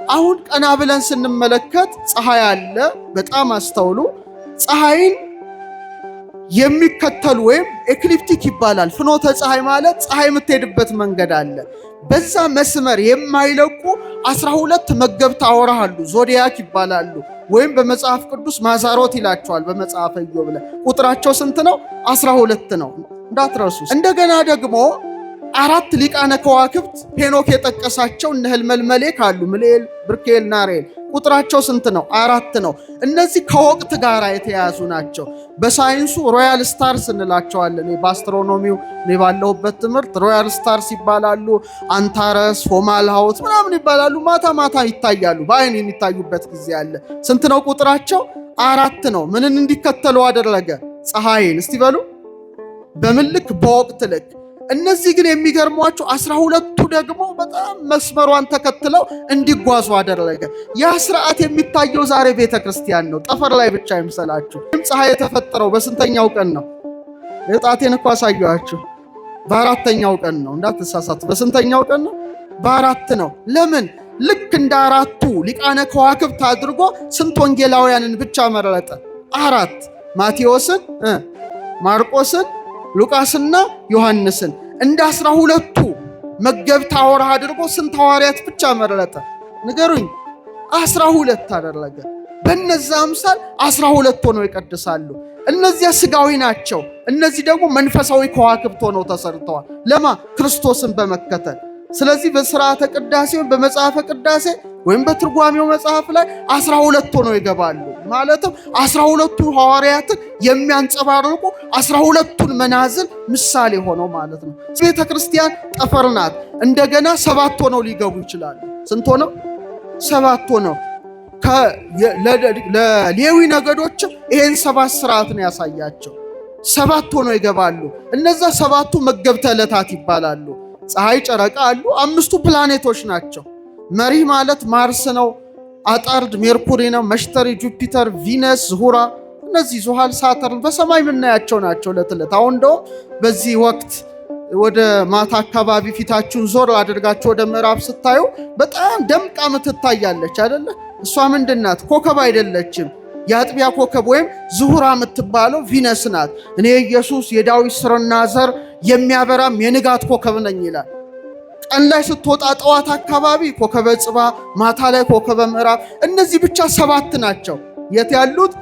አሁን ቀና ብለን ስንመለከት ፀሐይ አለ። በጣም አስተውሉ። ፀሐይን የሚከተሉ ወይም ኤክሊፕቲክ ይባላል። ፍኖተ ፀሐይ ማለት ፀሐይ የምትሄድበት መንገድ አለ። በዛ መስመር የማይለቁ 12 መገብት አውራህ አሉ። ዞዲያክ ይባላሉ። ወይም በመጽሐፍ ቅዱስ ማዛሮት ይላቸዋል። በመጽሐፈ ኢዮብ ላይ ቁጥራቸው ስንት ነው? 12 ነው፣ እንዳትረሱ። እንደገና ደግሞ 4 ሊቃነ ከዋክብት ሄኖክ የጠቀሳቸው እነ ህልመልመሌ ካሉ ምልኤል፣ ብርኬል፣ ናሬል ቁጥራቸው ስንት ነው? 4 ነው። እነዚህ ከወቅት ጋር የተያያዙ ናቸው። በሳይንሱ ሮያል ስታርስ እንላቸዋለን። በአስትሮኖሚው ባለሁበት ትምህርት ሮያል ስታርስ ይባላሉ። አንታረስ፣ ፎማልሃውት ምናምን ይባላሉ። ማታ ማታ ይታያሉ። በአይን የሚታዩበት ጊዜ አለ። ስንት ነው ቁጥራቸው? 4 ነው። ምንን እንዲከተሉ አደረገ? ፀሐይን። እስቲ በሉ በምን ልክ? በወቅት ልክ። እነዚህ ግን የሚገርሟቸው 12ቱ ደግሞ በጣም መስመሯን ተከትለው እንዲጓዙ አደረገ። ያ ስርዓት የሚታየው ዛሬ ቤተ ክርስቲያን ነው። ጠፈር ላይ ብቻ ይምሰላችሁ። ፀሐይ የተፈጠረው በስንተኛው ቀን ነው? የጣቴን እኮ አሳየኋችሁ። በ4ኛው ቀን ነው፣ እንዳትሳሳቱ። በስንተኛው ቀን ነው? በ4 ነው። ለምን? ልክ እንደ 4ቱ ሊቃነ ከዋክብት አድርጎ ስንት ወንጌላውያንን ብቻ መረጠ? 4 ማቴዎስን፣ ማርቆስን፣ ሉቃስና ዮሐንስን። እንደ 12ቱ መገብት አውራህ አድርጎ ስንት ሐዋርያት ብቻ መረጠ? ንገሩኝ። 12 አደረገ። በነዛ አምሳል 12 ሆነው ይቀድሳሉ። እነዚያ ስጋዊ ናቸው። እነዚህ ደግሞ መንፈሳዊ ከዋክብት ሆነው ተሰርተዋል። ለማ? ክርስቶስን በመከተል። ስለዚህ በሥርዓተ ቅዳሴ በመጽሐፈ ቅዳሴ ወይም በትርጓሜው መጽሐፍ ላይ 12 ሆነው ይገባሉ። ማለትም 12ቱ ሐዋርያትን የሚያንጸባርቁ 12ቱን መናዝል ምሳሌ ሆነው ማለት ነው። ቤተ ክርስቲያን ጠፈር ናት። እንደገና 7 ሆነው ሊገቡ ይችላሉ። ስንት ሆነው? 7 ሆነው። ለሌዊ ነገዶችም ይሄን 7 ስርዓት ነው ያሳያቸው። 7 ሆነው ይገባሉ። እነዛ 7ቱ መገብተ ዕለታት ይባላሉ። ፀሐይ፣ ጨረቃ አሉ። 5ቱ ፕላኔቶች ናቸው። መሪህ ማለት ማርስ ነው። አጣርድ ሜርኩሪ ነው። መሽተሪ፣ ጁፒተር፣ ቪነስ፣ ዝሁራ፣ እነዚህ ዙሃል፣ ሳተርን በሰማይ የምናያቸው ናቸው ዕለት ዕለት። አሁን እንደውም በዚህ ወቅት ወደ ማታ አካባቢ ፊታችሁን ዞር አድርጋችሁ ወደ ምዕራብ ስታዩ በጣም ደምቃ ምትታያለች አይደለ? እሷ ምንድናት? ኮከብ አይደለችም። የአጥቢያ ኮከብ ወይም ዝሁራ የምትባለው ቪነስ ናት። እኔ ኢየሱስ የዳዊት ስርና ዘር የሚያበራም የንጋት ኮከብ ነኝ ይላል። ቀን ላይ ስትወጣ ጠዋት አካባቢ ኮከበ ጽባ፣ ማታ ላይ ኮከበ ምዕራብ። እነዚህ ብቻ 7 ናቸው። የት ያሉት?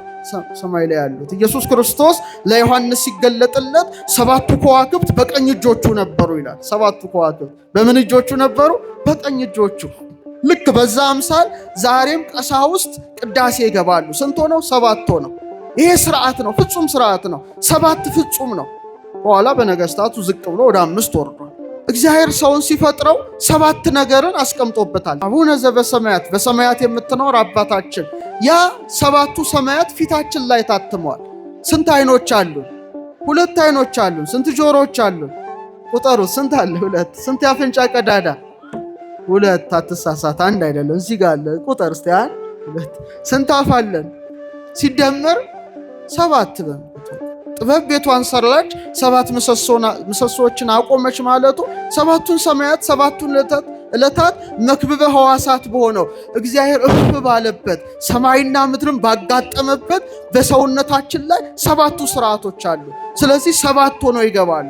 ሰማይ ላይ ያሉት። ኢየሱስ ክርስቶስ ለዮሐንስ ሲገለጥለት 7ቱ ከዋክብት በቀኝ እጆቹ ነበሩ ይላል። 7ቱ ከዋክብት በምን እጆቹ ነበሩ? በቀኝ እጆቹ። ልክ በዛ አምሳል ዛሬም ቀሳውስት ቅዳሴ ይገባሉ። ስንት ሆነው? 7 ሆነው። ይሄ ስርዓት ነው፣ ፍጹም ስርዓት ነው። 7 ፍጹም ነው። በኋላ በነገስታቱ ዝቅ ብሎ ወደ 5 ወርዷል። እግዚአብሔር ሰውን ሲፈጥረው 7 ነገርን አስቀምጦበታል። አቡነ ዘበሰማያት፣ በሰማያት የምትኖር አባታችን። ያ 7ቱ ሰማያት ፊታችን ላይ ታትመዋል። ስንት አይኖች አሉን? 2 አይኖች አሉን። ስንት ጆሮዎች አሉን? ቁጠሩ። ስንት አለ? 2። ስንት የአፍንጫ ቀዳዳ? 2። አትሳሳት፣ አንድ አይደለም። እዚህ ጋር አለ። ቁጠር እስቲ። 1 2። ስንት አፍ አለን? ሲደመር 7። ጥበብ ቤቷን ሰራች፣ 7 ምሰሶችን አቆመች ማለቱ 7ቱን ሰማያት 7ቱን ዕለታት መክብበ ሕዋሳት በሆነው እግዚአብሔር እፍ ባለበት ሰማይና ምድርን ባጋጠመበት በሰውነታችን ላይ 7ቱ ስርዓቶች አሉ። ስለዚህ 7 ሆነው ይገባሉ።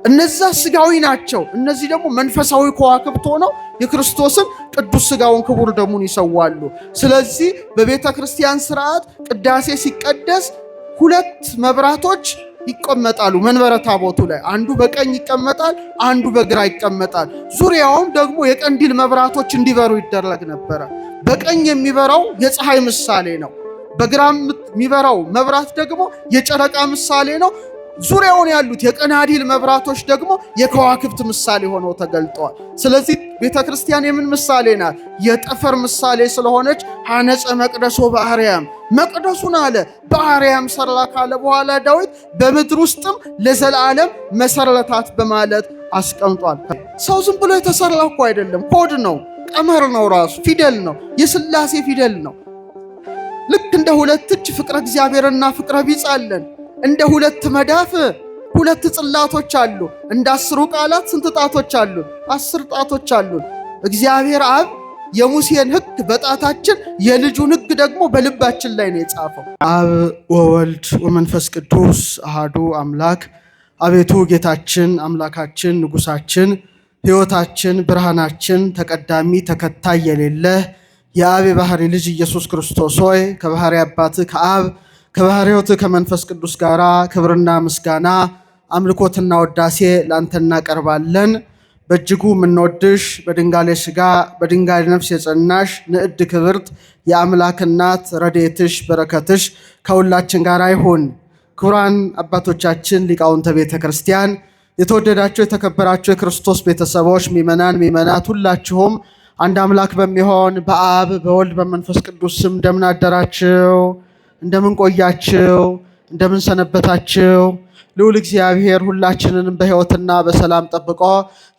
እነዛ ስጋዊ ናቸው። እነዚህ ደግሞ መንፈሳዊ ከዋክብት ሆነው የክርስቶስን ቅዱስ ስጋውን ክቡር ደሙን ይሰዋሉ። ስለዚህ በቤተ ክርስቲያን ስርዓት ቅዳሴ ሲቀደስ 2 መብራቶች ይቀመጣሉ መንበረ ታቦቱ ላይ። አንዱ በቀኝ ይቀመጣል፣ አንዱ በግራ ይቀመጣል። ዙሪያውም ደግሞ የቀንዲል መብራቶች እንዲበሩ ይደረግ ነበረ። በቀኝ የሚበራው የፀሐይ ምሳሌ ነው። በግራ የሚበራው መብራት ደግሞ የጨረቃ ምሳሌ ነው። ዙሪያውን ያሉት የቀናዲል መብራቶች ደግሞ የከዋክብት ምሳሌ ሆነው ተገልጠዋል። ስለዚህ ቤተ ክርስቲያን የምን ምሳሌ ናት? የጠፈር ምሳሌ ስለሆነች ሐነጸ መቅደሶ በአርያም፣ መቅደሱን አለ በአርያም ሰራ ካለ በኋላ ዳዊት በምድር ውስጥም ለዘላለም መሰረታት በማለት አስቀምጧል። ሰው ዝም ብሎ የተሰራ እኮ አይደለም፣ ኮድ ነው፣ ቀመር ነው፣ ራሱ ፊደል ነው፣ የሥላሴ ፊደል ነው። ልክ እንደ 2 እጅ ፍቅረ እግዚአብሔርና ፍቅረ ቢጽ አለን። እንደ 2 መዳፍ 2 ጽላቶች አሉ። እንደ 10 ቃላት ስንት ጣቶች አሉ? 10 ጣቶች አሉ። እግዚአብሔር አብ የሙሴን ሕግ በጣታችን የልጁን ሕግ ደግሞ በልባችን ላይ ነው የጻፈው። አብ ወወልድ ወመንፈስ ቅዱስ አሃዱ አምላክ። አቤቱ ጌታችን አምላካችን ንጉሳችን ሕይወታችን ብርሃናችን ተቀዳሚ ተከታይ የሌለ የአብ የባህሪ ልጅ ኢየሱስ ክርስቶስ ሆይ ከባህሪ አባት ከአብ ከባህሪ ሕይወት ከመንፈስ ቅዱስ ጋራ ክብርና ምስጋና አምልኮትና ወዳሴ ላንተ እናቀርባለን። በእጅጉ የምንወድሽ በድንጋሌ ሥጋ በድንጋሌ ነፍስ የጸናሽ ንዕድ ክብርት የአምላክ እናት ረድኤትሽ በረከትሽ ከሁላችን ጋር ይሁን። ክቡራን አባቶቻችን ሊቃውንተ ቤተ ክርስቲያን፣ የተወደዳችሁ የተከበራችሁ የክርስቶስ ቤተሰቦች ምእመናት ሁላችሁም አንድ አምላክ በሚሆን በአብ በወልድ በመንፈስ ቅዱስ ስም እንደምን አደራችሁ? እንደምን ቆያችሁ? እንደምን ሰነበታችሁ? ልዑል እግዚአብሔር ሁላችንንም በሕይወትና በሰላም ጠብቆ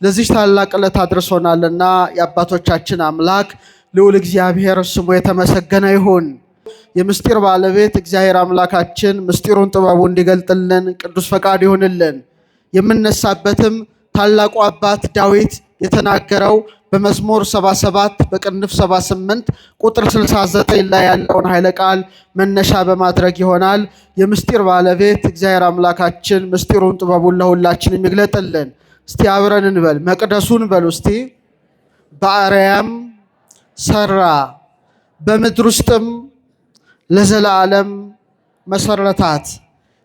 ለዚህ ታላቅ ዕለት አድርሶናልና የአባቶቻችን አምላክ ልዑል እግዚአብሔር ስሙ የተመሰገነ ይሁን። የምስጢር ባለቤት እግዚአብሔር አምላካችን ምስጢሩን ጥበቡ እንዲገልጥልን ቅዱስ ፈቃድ ይሁንልን። የምነሳበትም ታላቁ አባት ዳዊት የተናገረው በመዝሙር 77 በቅንፍ 78 ቁጥር 69 ላይ ያለውን ኃይለ ቃል መነሻ በማድረግ ይሆናል። የምስጢር ባለቤት እግዚአብሔር አምላካችን ምስጢሩን ጥበቡን ለሁላችን የሚግለጥልን። እስቲ አብረን እንበል። መቅደሱን በሉ እስቲ። በአርያም ሰራ በምድር ውስጥም ለዘላለም መሰረታት።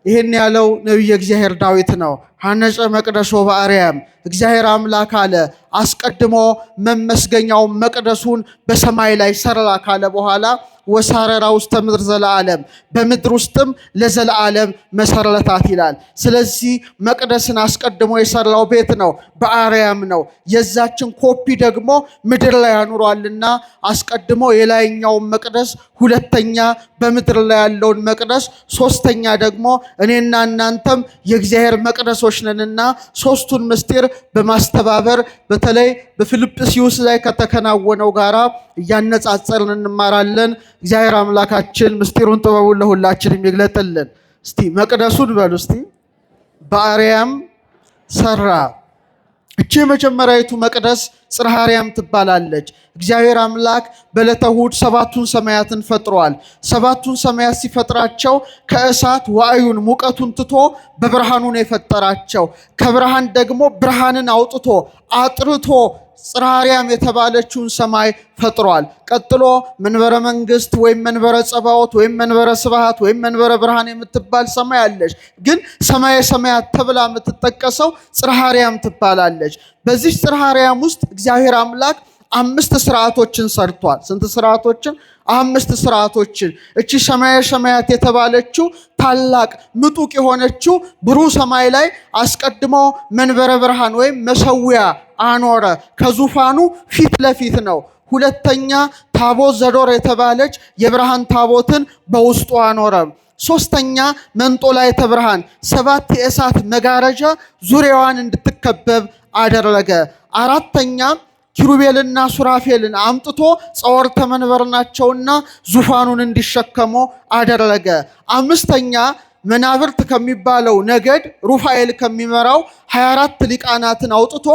ይህን ያለው ነቢየ እግዚአብሔር ዳዊት ነው። ሐነጸ መቅደሶ በአርያም እግዚአብሔር አምላክ አለ አስቀድሞ መመስገኛው መቅደሱን በሰማይ ላይ ሰራ ካለ በኋላ ወሳረራ ውስተ ምድር ዘለዓለም በምድር ውስጥም ለዘላለም መሰረታት ይላል። ስለዚህ መቅደስን አስቀድሞ የሰራው ቤት ነው፣ በአርያም ነው። የዛችን ኮፒ ደግሞ ምድር ላይ ያኑሯልና አስቀድሞ የላይኛውን መቅደስ፣ ሁለተኛ በምድር ላይ ያለውን መቅደስ፣ ሶስተኛ ደግሞ እኔና እናንተም የእግዚአብሔር መቅደሶች ነንና ሶስቱን ምስጢር በማስተባበር በተለይ በፊልጵስዩስ ላይ ከተከናወነው ጋራ እያነጻጸርን እንማራለን። እግዚአብሔር አምላካችን ምስጢሩን ጥበቡን ለሁላችን የሚግለጥልን። እስቲ መቅደሱን በሉ እስቲ። በአርያም ሰራ። እቺ የመጀመሪያዊቱ መቅደስ ጽርሐ አርያም ትባላለች። እግዚአብሔር አምላክ በዕለተ እሑድ ሰባቱን ሰማያትን ፈጥሯል። ሰባቱን ሰማያት ሲፈጥራቸው ከእሳት ዋዕዩን ሙቀቱን ትቶ በብርሃኑን የፈጠራቸው። ከብርሃን ደግሞ ብርሃንን አውጥቶ አጥርቶ ጽርሐ አርያም የተባለችውን ሰማይ ፈጥሯል። ቀጥሎ መንበረ መንግስት ወይም መንበረ ጸባዖት ወይም መንበረ ስብሐት ወይም መንበረ ብርሃን የምትባል ሰማይ አለች። ግን ሰማየ ሰማያት ተብላ የምትጠቀሰው ጽርሐ አርያም ትባላለች። በዚህ ጽርሐ አርያም ውስጥ እግዚአብሔር አምላክ 5 ስርዓቶችን ሰርቷል። ስንት ስርዓቶችን? 5 ስርዓቶችን። እቺ ሰማየ ሰማያት የተባለችው ታላቅ ምጡቅ የሆነችው ብሩህ ሰማይ ላይ አስቀድሞ መንበረ ብርሃን ወይም መሰዊያ አኖረ። ከዙፋኑ ፊት ለፊት ነው። ሁለተኛ ታቦት ዘዶር የተባለች የብርሃን ታቦትን በውስጡ አኖረ። ሶስተኛ መንጦላዕተ ብርሃን 7 የእሳት መጋረጃ ዙሪያዋን እንድትከበብ አደረገ። አራተኛ ኪሩቤልና ሱራፌልን አምጥቶ ጸወርተ መንበር ናቸውና ዙፋኑን እንዲሸከሙ አደረገ። አምስተኛ መናብርት ከሚባለው ነገድ ሩፋኤል ከሚመራው 24 ሊቃናትን አውጥቶ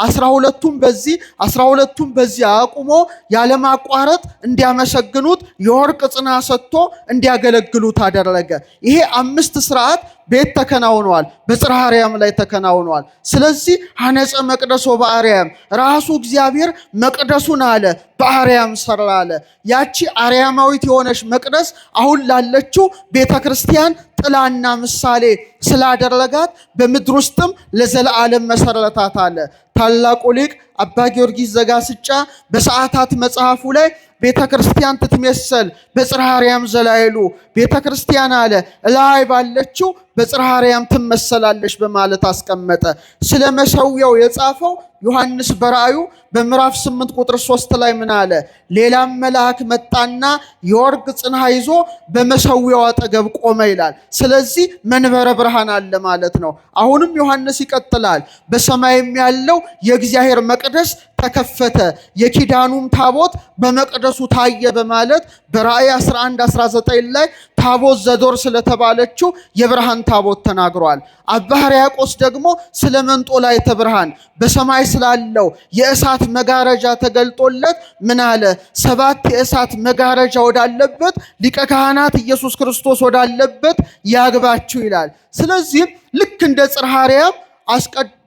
12ቱም በዚህ 12ቱም በዚህ አቁሞ ያለማቋረጥ እንዲያመሰግኑት የወርቅ ጽና ሰጥቶ እንዲያገለግሉት አደረገ። ይሄ 5 ስርዓት ቤት ተከናውኗል፣ በጽርሐ አርያም ላይ ተከናውኗል። ስለዚህ ሐነጸ መቅደሶ በአርያም ራሱ እግዚአብሔር መቅደሱን አለ በአርያም ሰራ አለ። ያቺ አርያማዊት የሆነች መቅደስ አሁን ላለችው ቤተ ክርስቲያን ጥላና ምሳሌ ስላደረጋት በምድር ውስጥም ለዘላለም መሰረታት አለ። ታላቁ ሊቅ አባ ጊዮርጊስ ዘጋስጫ በሰዓታት መጽሐፉ ላይ ቤተ ክርስቲያን ትትመሰል በጽርሐ አርያም ዘላይሉ ቤተ ክርስቲያን አለ ላይ ባለችው በጽርሐ አርያም ትመሰላለች በማለት አስቀመጠ። ስለ መሰዊያው የጻፈው ዮሐንስ በራእዩ በምዕራፍ 8 ቁጥር 3 ላይ ምን አለ? ሌላም መልአክ መጣና የወርቅ ጽና ይዞ በመሰዊያው አጠገብ ቆመ ይላል። ስለዚህ መንበረ ብርሃን አለ ማለት ነው። አሁንም ዮሐንስ ይቀጥላል። በሰማይም ያለው የእግዚአብሔር መቅደስ ተከፈተ፣ የኪዳኑም ታቦት በመቅደሱ ታየ በማለት በራእይ 11:19 ላይ ታቦት ዘዶር ስለተባለችው የብርሃን ታቦት ተናግሯል። አባ ሕርያቆስ ደግሞ ስለ መንጦላዕተ ብርሃን በሰማይ ስላለው የእሳት መጋረጃ ተገልጦለት ምን አለ? 7 የእሳት መጋረጃ ወዳለበት ሊቀ ካህናት ኢየሱስ ክርስቶስ ወዳለበት ያግባችሁ ይላል። ስለዚህ ልክ እንደ ጽርሐ አርያም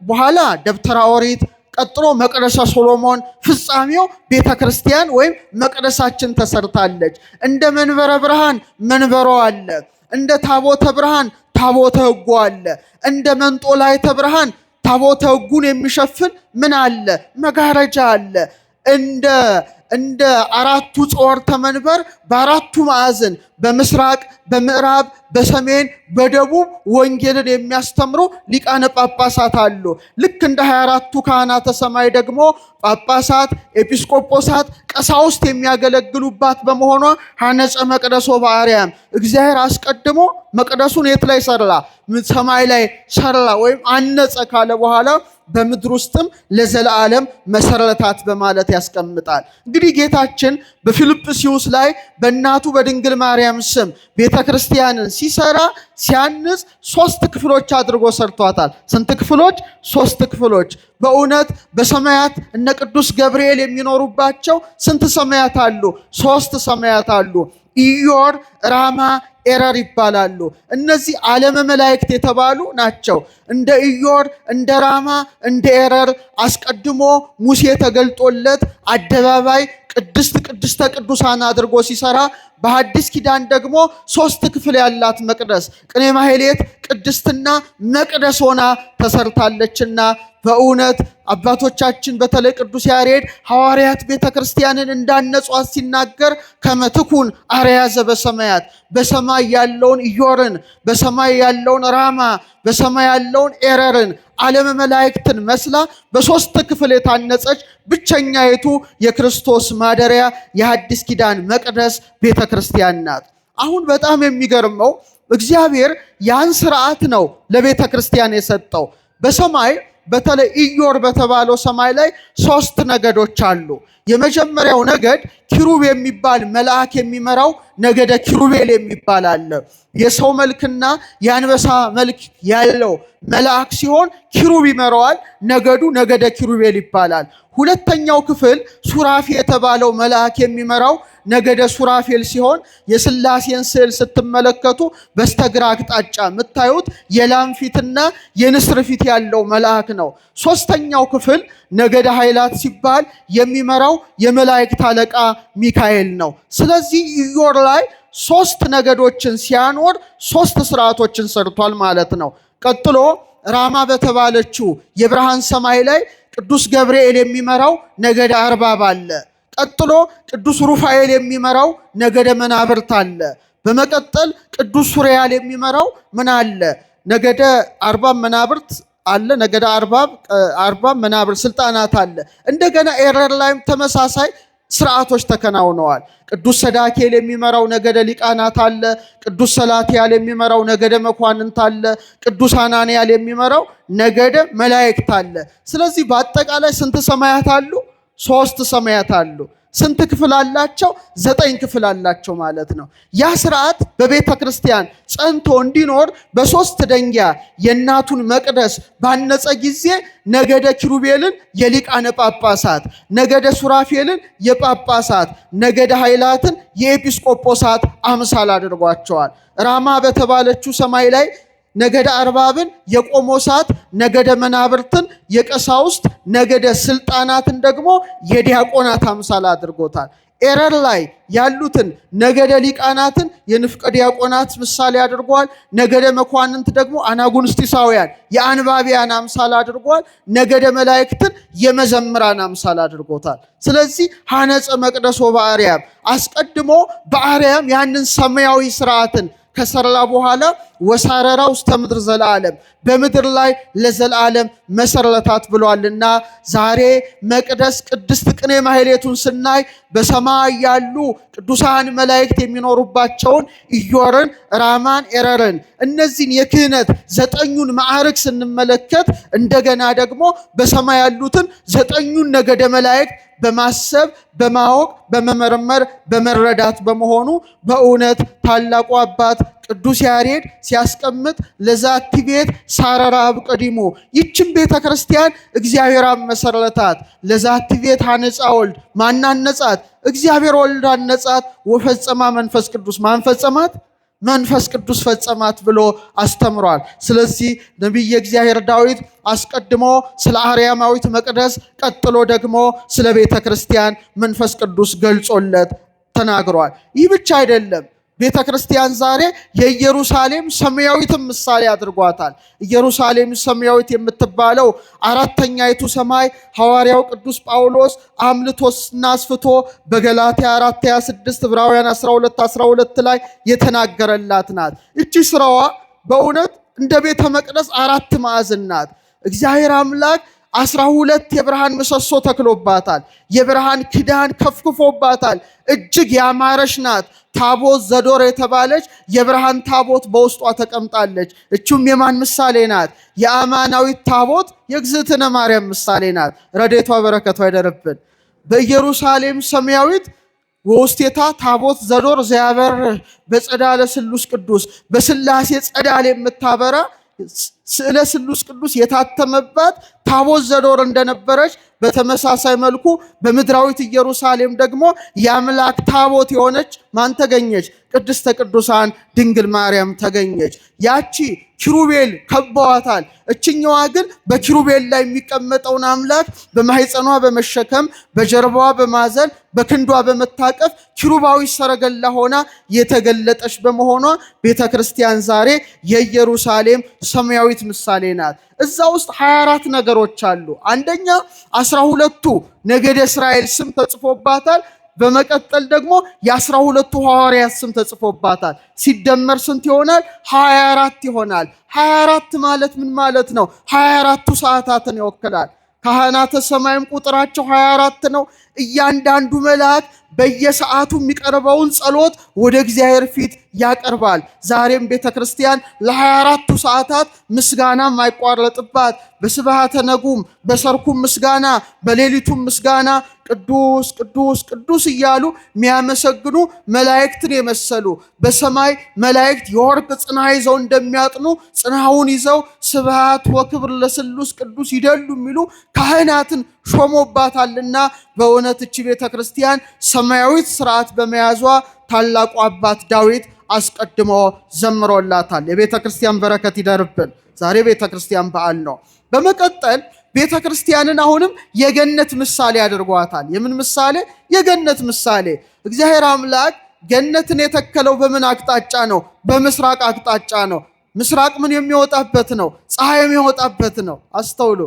በኋላ ደብተራ ኦሪት፣ ቀጥሎ መቅደሰ ሶሎሞን፣ ፍጻሜው ቤተ ክርስቲያን ወይም መቅደሳችን ተሰርታለች። እንደ መንበረ ብርሃን መንበሮ አለ፣ እንደ ታቦተ ብርሃን ታቦተ ሕጉ አለ፣ እንደ መንጦላዕተ ብርሃን ታቦተ ሕጉን የሚሸፍን ምን አለ? መጋረጃ አለ። እንደ አራቱ ጾርተ መንበር በአራቱ ማዕዘን በምስራቅ፣ በምዕራብ፣ በሰሜን፣ በደቡብ ወንጌልን የሚያስተምሩ ሊቃነ ጳጳሳት አሉ። ልክ እንደ 24ቱ ካህናተ ሰማይ ደግሞ ጳጳሳት፣ ኤጲስቆጶሳት፣ ቀሳውስት የሚያገለግሉባት በመሆኗ ሐነጸ መቅደሶ በአርያም እግዚአብሔር አስቀድሞ መቅደሱን የት ላይ ሰራ? ሰማይ ላይ ሰራ ወይም አነጸ ካለ በኋላ በምድር ውስጥም ለዘላለም መሰረታት በማለት ያስቀምጣል። እንግዲህ ጌታችን በፊልጵስዩስ ላይ በእናቱ በድንግል ማርያም ስም ቤተ ክርስቲያንን ሲሰራ ሲያንጽ 3 ክፍሎች አድርጎ ሰርቷታል። ስንት ክፍሎች? 3 ክፍሎች። በእውነት በሰማያት እነ ቅዱስ ገብርኤል የሚኖሩባቸው ስንት ሰማያት አሉ? 3 ሰማያት አሉ። ኢዮር፣ ራማ፣ ኤረር ይባላሉ። እነዚህ ዓለመ መላእክት የተባሉ ናቸው። እንደ ኢዮር፣ እንደ ራማ፣ እንደ ኤረር አስቀድሞ ሙሴ ተገልጦለት አደባባይ ቅድስት ቅድስተ ቅዱሳን አድርጎ ሲሰራ በሐዲስ ኪዳን ደግሞ 3 ክፍል ያላት መቅደስ ቅኔ ማህሌት ቅድስትና መቅደስ ሆና ተሰርታለችና በእውነት አባቶቻችን በተለይ ቅዱስ ያሬድ ሐዋርያት ቤተ ክርስቲያንን እንዳነጿት ሲናገር ከመትኩን አርያ ዘበሰማያት በሰማይ ያለውን ኢዮርን፣ በሰማይ ያለውን ራማ፣ በሰማይ ያለውን ኤረርን ዓለመ መላእክትን መስላ በ3 ክፍል የታነጸች ብቸኛይቱ የክርስቶስ ማደሪያ የሐዲስ ኪዳን መቅደስ ቤተ ክርስቲያን ናት። አሁን በጣም የሚገርመው እግዚአብሔር ያን ስርዓት ነው ለቤተ ክርስቲያን የሰጠው። በሰማይ በተለይ ኢዮር በተባለው ሰማይ ላይ 3 ነገዶች አሉ። የመጀመሪያው ነገድ ኪሩብ የሚባል መልአክ የሚመራው ነገደ ኪሩቤል የሚባል አለ። የሰው መልክና የአንበሳ መልክ ያለው መልአክ ሲሆን ኪሩብ ይመራዋል። ነገዱ ነገደ ኪሩቤል ይባላል። ሁለተኛው ክፍል ሱራፊ የተባለው መልአክ የሚመራው ነገደ ሱራፌል ሲሆን የሥላሴን ስዕል ስትመለከቱ በስተግራ አቅጣጫ የምታዩት የላም ፊትና የንስር ፊት ያለው መልአክ ነው። ሶስተኛው ክፍል ነገደ ኃይላት ሲባል የሚመራው የመላእክት አለቃ ሚካኤል ነው። ስለዚህ ኢዮር ላይ 3 ነገዶችን ሲያኖር 3 ስርዓቶችን ሰርቷል ማለት ነው። ቀጥሎ ራማ በተባለችው የብርሃን ሰማይ ላይ ቅዱስ ገብርኤል የሚመራው ነገደ አርባብ አለ። ቀጥሎ ቅዱስ ሩፋኤል የሚመራው ነገደ መናብርት አለ። በመቀጠል ቅዱስ ሱሪያል የሚመራው ምን አለ? ነገደ አርባብ መናብርት አለ። ነገደ አርባብ መናብርት ስልጣናት አለ። እንደገና ኤረር ላይም ተመሳሳይ ስርዓቶች ተከናውነዋል። ቅዱስ ሰዳኬል የሚመራው ነገደ ሊቃናት አለ። ቅዱስ ሰላትያል የሚመራው ነገደ መኳንንት አለ። ቅዱስ አናንያል የሚመራው ነገደ መላእክት አለ። ስለዚህ በአጠቃላይ ስንት ሰማያት አሉ? 3 ሰማያት አሉ። ስንት ክፍል አላቸው? 9 ክፍል አላቸው ማለት ነው። ያ ስርዓት በቤተ ክርስቲያን ጸንቶ እንዲኖር በ3 ደንጊያ የእናቱን መቅደስ ባነጸ ጊዜ ነገደ ኪሩቤልን የሊቃነ ጳጳሳት፣ ነገደ ሱራፌልን የጳጳሳት፣ ነገደ ኃይላትን የኤጲስቆጶሳት አምሳል አድርጓቸዋል። ራማ በተባለችው ሰማይ ላይ ነገደ አርባብን የቆሞሳት፣ ነገደ መናብርትን የቀሳውስት፣ ነገደ ስልጣናትን ደግሞ የዲያቆናት አምሳል አድርጎታል። ኤረር ላይ ያሉትን ነገደ ሊቃናትን የንፍቀ ዲያቆናት ምሳሌ አድርጓል። ነገደ መኳንንት ደግሞ አናጉንስጢሳውያን የአንባቢያን አምሳል አድርጓል። ነገደ መላእክትን የመዘምራን አምሳል አድርጎታል። ስለዚህ ሐነጸ መቅደሶ በአርያም አስቀድሞ በአርያም ያንን ሰማያዊ ስርዓትን ከሰራ በኋላ ወሳረራ ውስተ ምድር ዘለዓለም በምድር ላይ ለዘላለም መሰረታት ብሏልና ዛሬ መቅደስ ቅድስት ቅኔ ማህሌቱን ስናይ በሰማይ ያሉ ቅዱሳን መላእክት የሚኖሩባቸውን ኢዮርን፣ ራማን፣ ኤረርን እነዚህን የክህነት 9ኙን ማዕረግ ስንመለከት እንደገና ደግሞ በሰማይ ያሉትን 9ኙን ነገደ መላእክት በማሰብ በማወቅ በመመርመር በመረዳት በመሆኑ በእውነት ታላቁ አባት ቅዱስ ያሬድ ሲያስቀምጥ ለዛቲ ቤት ሳረራ አብቀዲሙ ይችን ቤተ ክርስቲያን እግዚአብሔር መሰረታት። ለዛቲ ቤት ሐነጻ ወልድ ማናነጻት? እግዚአብሔር ወልድ አነጻት። ወፈጸማ መንፈስ ቅዱስ ማን ፈጸማት? መንፈስ ቅዱስ ፈጸማት ብሎ አስተምሯል። ስለዚህ ነቢየ እግዚአብሔር ዳዊት አስቀድሞ ስለ አርያማዊት መቅደስ ቀጥሎ ደግሞ ስለ ቤተ ክርስቲያን መንፈስ ቅዱስ ገልጾለት ተናግሯል። ይህ ብቻ አይደለም። ቤተ ክርስቲያን ዛሬ የኢየሩሳሌም ሰማያዊትን ምሳሌ አድርጓታል። ኢየሩሳሌም ሰማያዊት የምትባለው አራተኛይቱ ሰማይ ሐዋርያው ቅዱስ ጳውሎስ አምልቶና አስፍቶ በገላትያ 4:26 ዕብራውያን 12:12 ላይ የተናገረላት ናት። እቺ ስራዋ በእውነት እንደ ቤተ መቅደስ 4 ማዕዘን ናት። እግዚአብሔር አምላክ 12 የብርሃን ምሰሶ ተክሎባታል። የብርሃን ክዳን ከፍክፎባታል። እጅግ ያማረች ናት። ታቦት ዘዶር የተባለች የብርሃን ታቦት በውስጧ ተቀምጣለች። እቹም የማን ምሳሌ ናት? የአማናዊት ታቦት የእግዝእትነ ማርያም ምሳሌ ናት። ረድኤቷ በረከቷ ይደርብን። በኢየሩሳሌም ሰማያዊት ወውስቴታ ታቦት ዘዶር ዘያበር በጸዳለ ስሉስ ቅዱስ በስላሴ ጸዳል የምታበራ ስዕለ ስሉስ ቅዱስ የታተመባት ታቦት ዘዶር እንደነበረች በተመሳሳይ መልኩ በምድራዊት ኢየሩሳሌም ደግሞ የአምላክ ታቦት የሆነች ማን ተገኘች? ቅድስተ ቅዱሳን ድንግል ማርያም ተገኘች። ያቺ ኪሩቤል ከበዋታል። እችኛዋ ግን በኪሩቤል ላይ የሚቀመጠውን አምላክ በማህፀኗ በመሸከም በጀርባዋ በማዘል በክንዷ በመታቀፍ ኪሩባዊ ሰረገላ ሆና የተገለጠች በመሆኗ ቤተ ክርስቲያን ዛሬ የኢየሩሳሌም ሰማያዊት ምሳሌ ናት። እዛ ውስጥ 24 ነገሮች አሉ። አንደኛ 12ቱ ነገደ እስራኤል ስም ተጽፎባታል። በመቀጠል ደግሞ የ12ቱ ሐዋርያት ስም ተጽፎባታል። ሲደመር ስንት ይሆናል? 24 ይሆናል። 24 ማለት ምን ማለት ነው? 24ቱ ሰዓታትን ይወክላል። ካህናተ ሰማይም ቁጥራቸው 24 ነው። እያንዳንዱ መልአክ በየሰዓቱ የሚቀርበውን ጸሎት ወደ እግዚአብሔር ፊት ያቀርባል። ዛሬም ቤተ ክርስቲያን ለ24ቱ ሰዓታት ምስጋና የማይቋረጥባት በስብሐተ ነጉም በሰርኩም ምስጋና በሌሊቱም ምስጋና ቅዱስ ቅዱስ ቅዱስ እያሉ የሚያመሰግኑ መላእክትን የመሰሉ በሰማይ መላእክት የወርቅ ጽና ይዘው እንደሚያጥኑ ጽናውን ይዘው ስብሐት ወክብር ለስሉስ ቅዱስ ይደሉ የሚሉ ካህናትን ሾሞባታልና በእውነት እቺ ቤተ ክርስቲያን ሰማያዊት ስርዓት በመያዟ ታላቁ አባት ዳዊት አስቀድሞ ዘምሮላታል። የቤተ ክርስቲያን በረከት ይደርብን። ዛሬ ቤተ ክርስቲያን በዓል ነው። በመቀጠል ቤተ ክርስቲያንን አሁንም የገነት ምሳሌ አድርጓታል። የምን ምሳሌ? የገነት ምሳሌ። እግዚአብሔር አምላክ ገነትን የተከለው በምን አቅጣጫ ነው? በምስራቅ አቅጣጫ ነው። ምስራቅ ምን የሚወጣበት ነው? ፀሐይ የሚወጣበት ነው። አስተውሉ።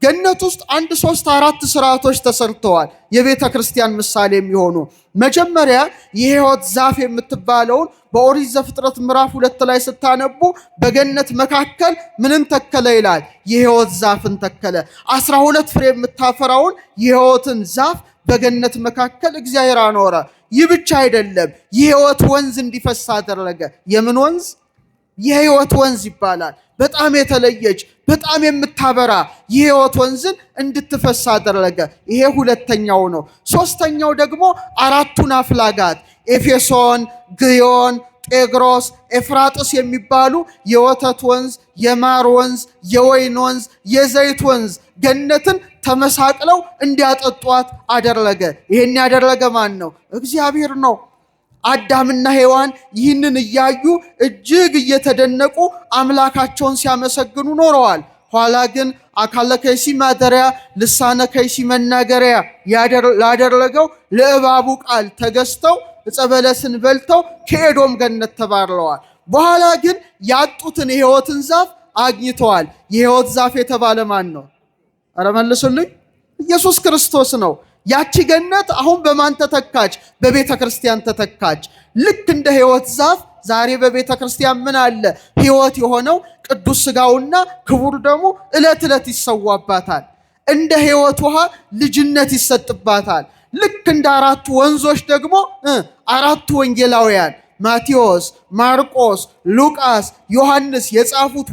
ገነት ውስጥ 1 3 4 ስርዓቶች ተሰርተዋል። የቤተ ክርስቲያን ምሳሌ የሚሆኑ መጀመሪያ የሕይወት ዛፍ የምትባለውን በኦሪት ዘፍጥረት ምዕራፍ 2 ላይ ስታነቡ በገነት መካከል ምንን ተከለ ይላል? የሕይወት ዛፍን ተከለ። 12 ፍሬ የምታፈራውን የሕይወትን ዛፍ በገነት መካከል እግዚአብሔር አኖረ። ይህ ብቻ አይደለም፣ የሕይወት ወንዝ እንዲፈስ አደረገ። የምን ወንዝ? የሕይወት ወንዝ ይባላል። በጣም የተለየች በጣም የምታበራ የሕይወት ወንዝን እንድትፈስ አደረገ። ይሄ ሁለተኛው ነው። ሶስተኛው ደግሞ 4ቱን አፍላጋት ኤፌሶን፣ ግዮን፣ ጤግሮስ፣ ኤፍራጥስ የሚባሉ የወተት ወንዝ፣ የማር ወንዝ፣ የወይን ወንዝ፣ የዘይት ወንዝ ገነትን ተመሳቅለው እንዲያጠጧት አደረገ። ይሄን ያደረገ ማን ነው? እግዚአብሔር ነው። አዳምና ሔዋን ይህንን እያዩ እጅግ እየተደነቁ አምላካቸውን ሲያመሰግኑ ኖረዋል። ኋላ ግን አካለ ከይሲ ማደሪያ ልሳነ ከይሲ መናገሪያ ላደረገው ለእባቡ ቃል ተገዝተው ዕፀ በለስን በልተው ከኤዶም ገነት ተባረዋል። በኋላ ግን ያጡትን የሕይወትን ዛፍ አግኝተዋል። የሕይወት ዛፍ የተባለ ማን ነው? ኧረ መልሱልኝ። ኢየሱስ ክርስቶስ ነው። ያቺ ገነት አሁን በማን ተተካች? በቤተ ክርስቲያን ተተካች። ልክ እንደ ሕይወት ዛፍ ዛሬ በቤተ ክርስቲያን ምን አለ? ሕይወት የሆነው ቅዱስ ሥጋውና ክቡር ደሙ ዕለት ዕለት ይሰዋባታል። እንደ ሕይወት ውሃ ልጅነት ይሰጥባታል። ልክ እንደ አራቱ ወንዞች ደግሞ አራቱ ወንጌላውያን ማቴዎስ፣ ማርቆስ፣ ሉቃስ፣ ዮሐንስ የጻፉት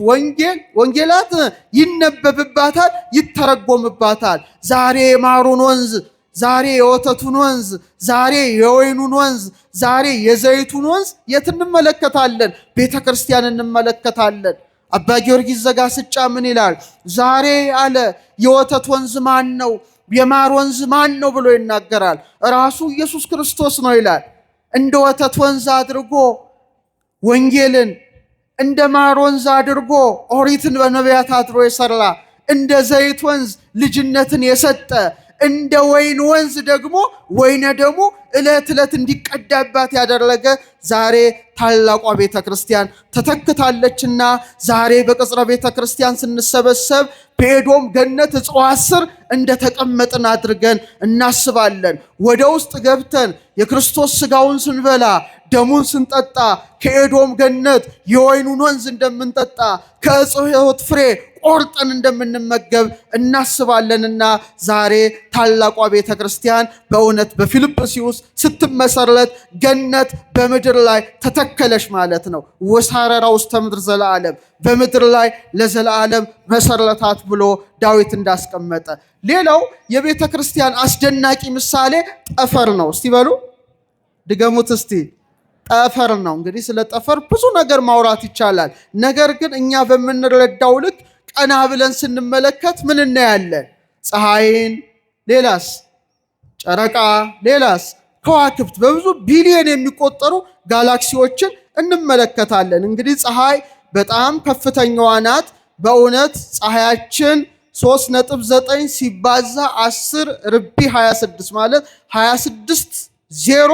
ወንጌላት ይነበብባታል፣ ይተረጎምባታል። ዛሬ የማሩን ወንዝ፣ ዛሬ የወተቱን ወንዝ፣ ዛሬ የወይኑን ወንዝ፣ ዛሬ የዘይቱን ወንዝ የት እንመለከታለን? ቤተ ክርስቲያን እንመለከታለን። አባ ጊዮርጊስ ዘጋስጫ ምን ይላል? ዛሬ አለ የወተት ወንዝ ማን ነው? የማር ወንዝ ማን ነው ብሎ ይናገራል። ራሱ ኢየሱስ ክርስቶስ ነው ይላል። እንደ ወተት ወንዝ አድርጎ ወንጌልን፣ እንደ ማር ወንዝ አድርጎ ኦሪትን በነቢያት አድሮ የሰራ፣ እንደ ዘይት ወንዝ ልጅነትን የሰጠ፣ እንደ ወይን ወንዝ ደግሞ ወይነ ደግሞ ዕለት ዕለት እንዲቀዳባት ያደረገ ዛሬ ታላቋ ቤተ ክርስቲያን ተተክታለችና ዛሬ በቅጽረ ቤተ ክርስቲያን ስንሰበሰብ በኤዶም ገነት እጽዋት ስር እንደተቀመጥን አድርገን እናስባለን። ወደ ውስጥ ገብተን የክርስቶስ ሥጋውን ስንበላ ደሙን ስንጠጣ ከኤዶም ገነት የወይኑን ወንዝ እንደምንጠጣ ከዕፀ ሕይወት ፍሬ ቆርጠን እንደምንመገብ እናስባለንና ዛሬ ታላቋ ቤተ ክርስቲያን በእውነት በፊልጵስዩስ ስትመሰረት ገነት በምድር ላይ ተተከለች ማለት ነው። ወሳረራ ውስተ ምድር ዘለዓለም፣ በምድር ላይ ለዘላለም መሰረታት ብሎ ዳዊት እንዳስቀመጠ። ሌላው የቤተ ክርስቲያን አስደናቂ ምሳሌ ጠፈር ነው። እስቲ በሉ ድገሙት እስቲ። ጠፈር ነው። እንግዲህ ስለ ጠፈር ብዙ ነገር ማውራት ይቻላል። ነገር ግን እኛ በምንረዳው ልክ ቀና ብለን ስንመለከት ምን እናያለን? ፀሐይን፣ ሌላስ ጨረቃ፣ ሌላስ ከዋክብት፣ በብዙ ቢሊየን የሚቆጠሩ ጋላክሲዎችን እንመለከታለን። እንግዲህ ፀሐይ በጣም ከፍተኛዋ ናት። በእውነት ፀሐያችን 3.9 ሲባዛ 10 ርቢ 26 ማለት 26 ዜሮ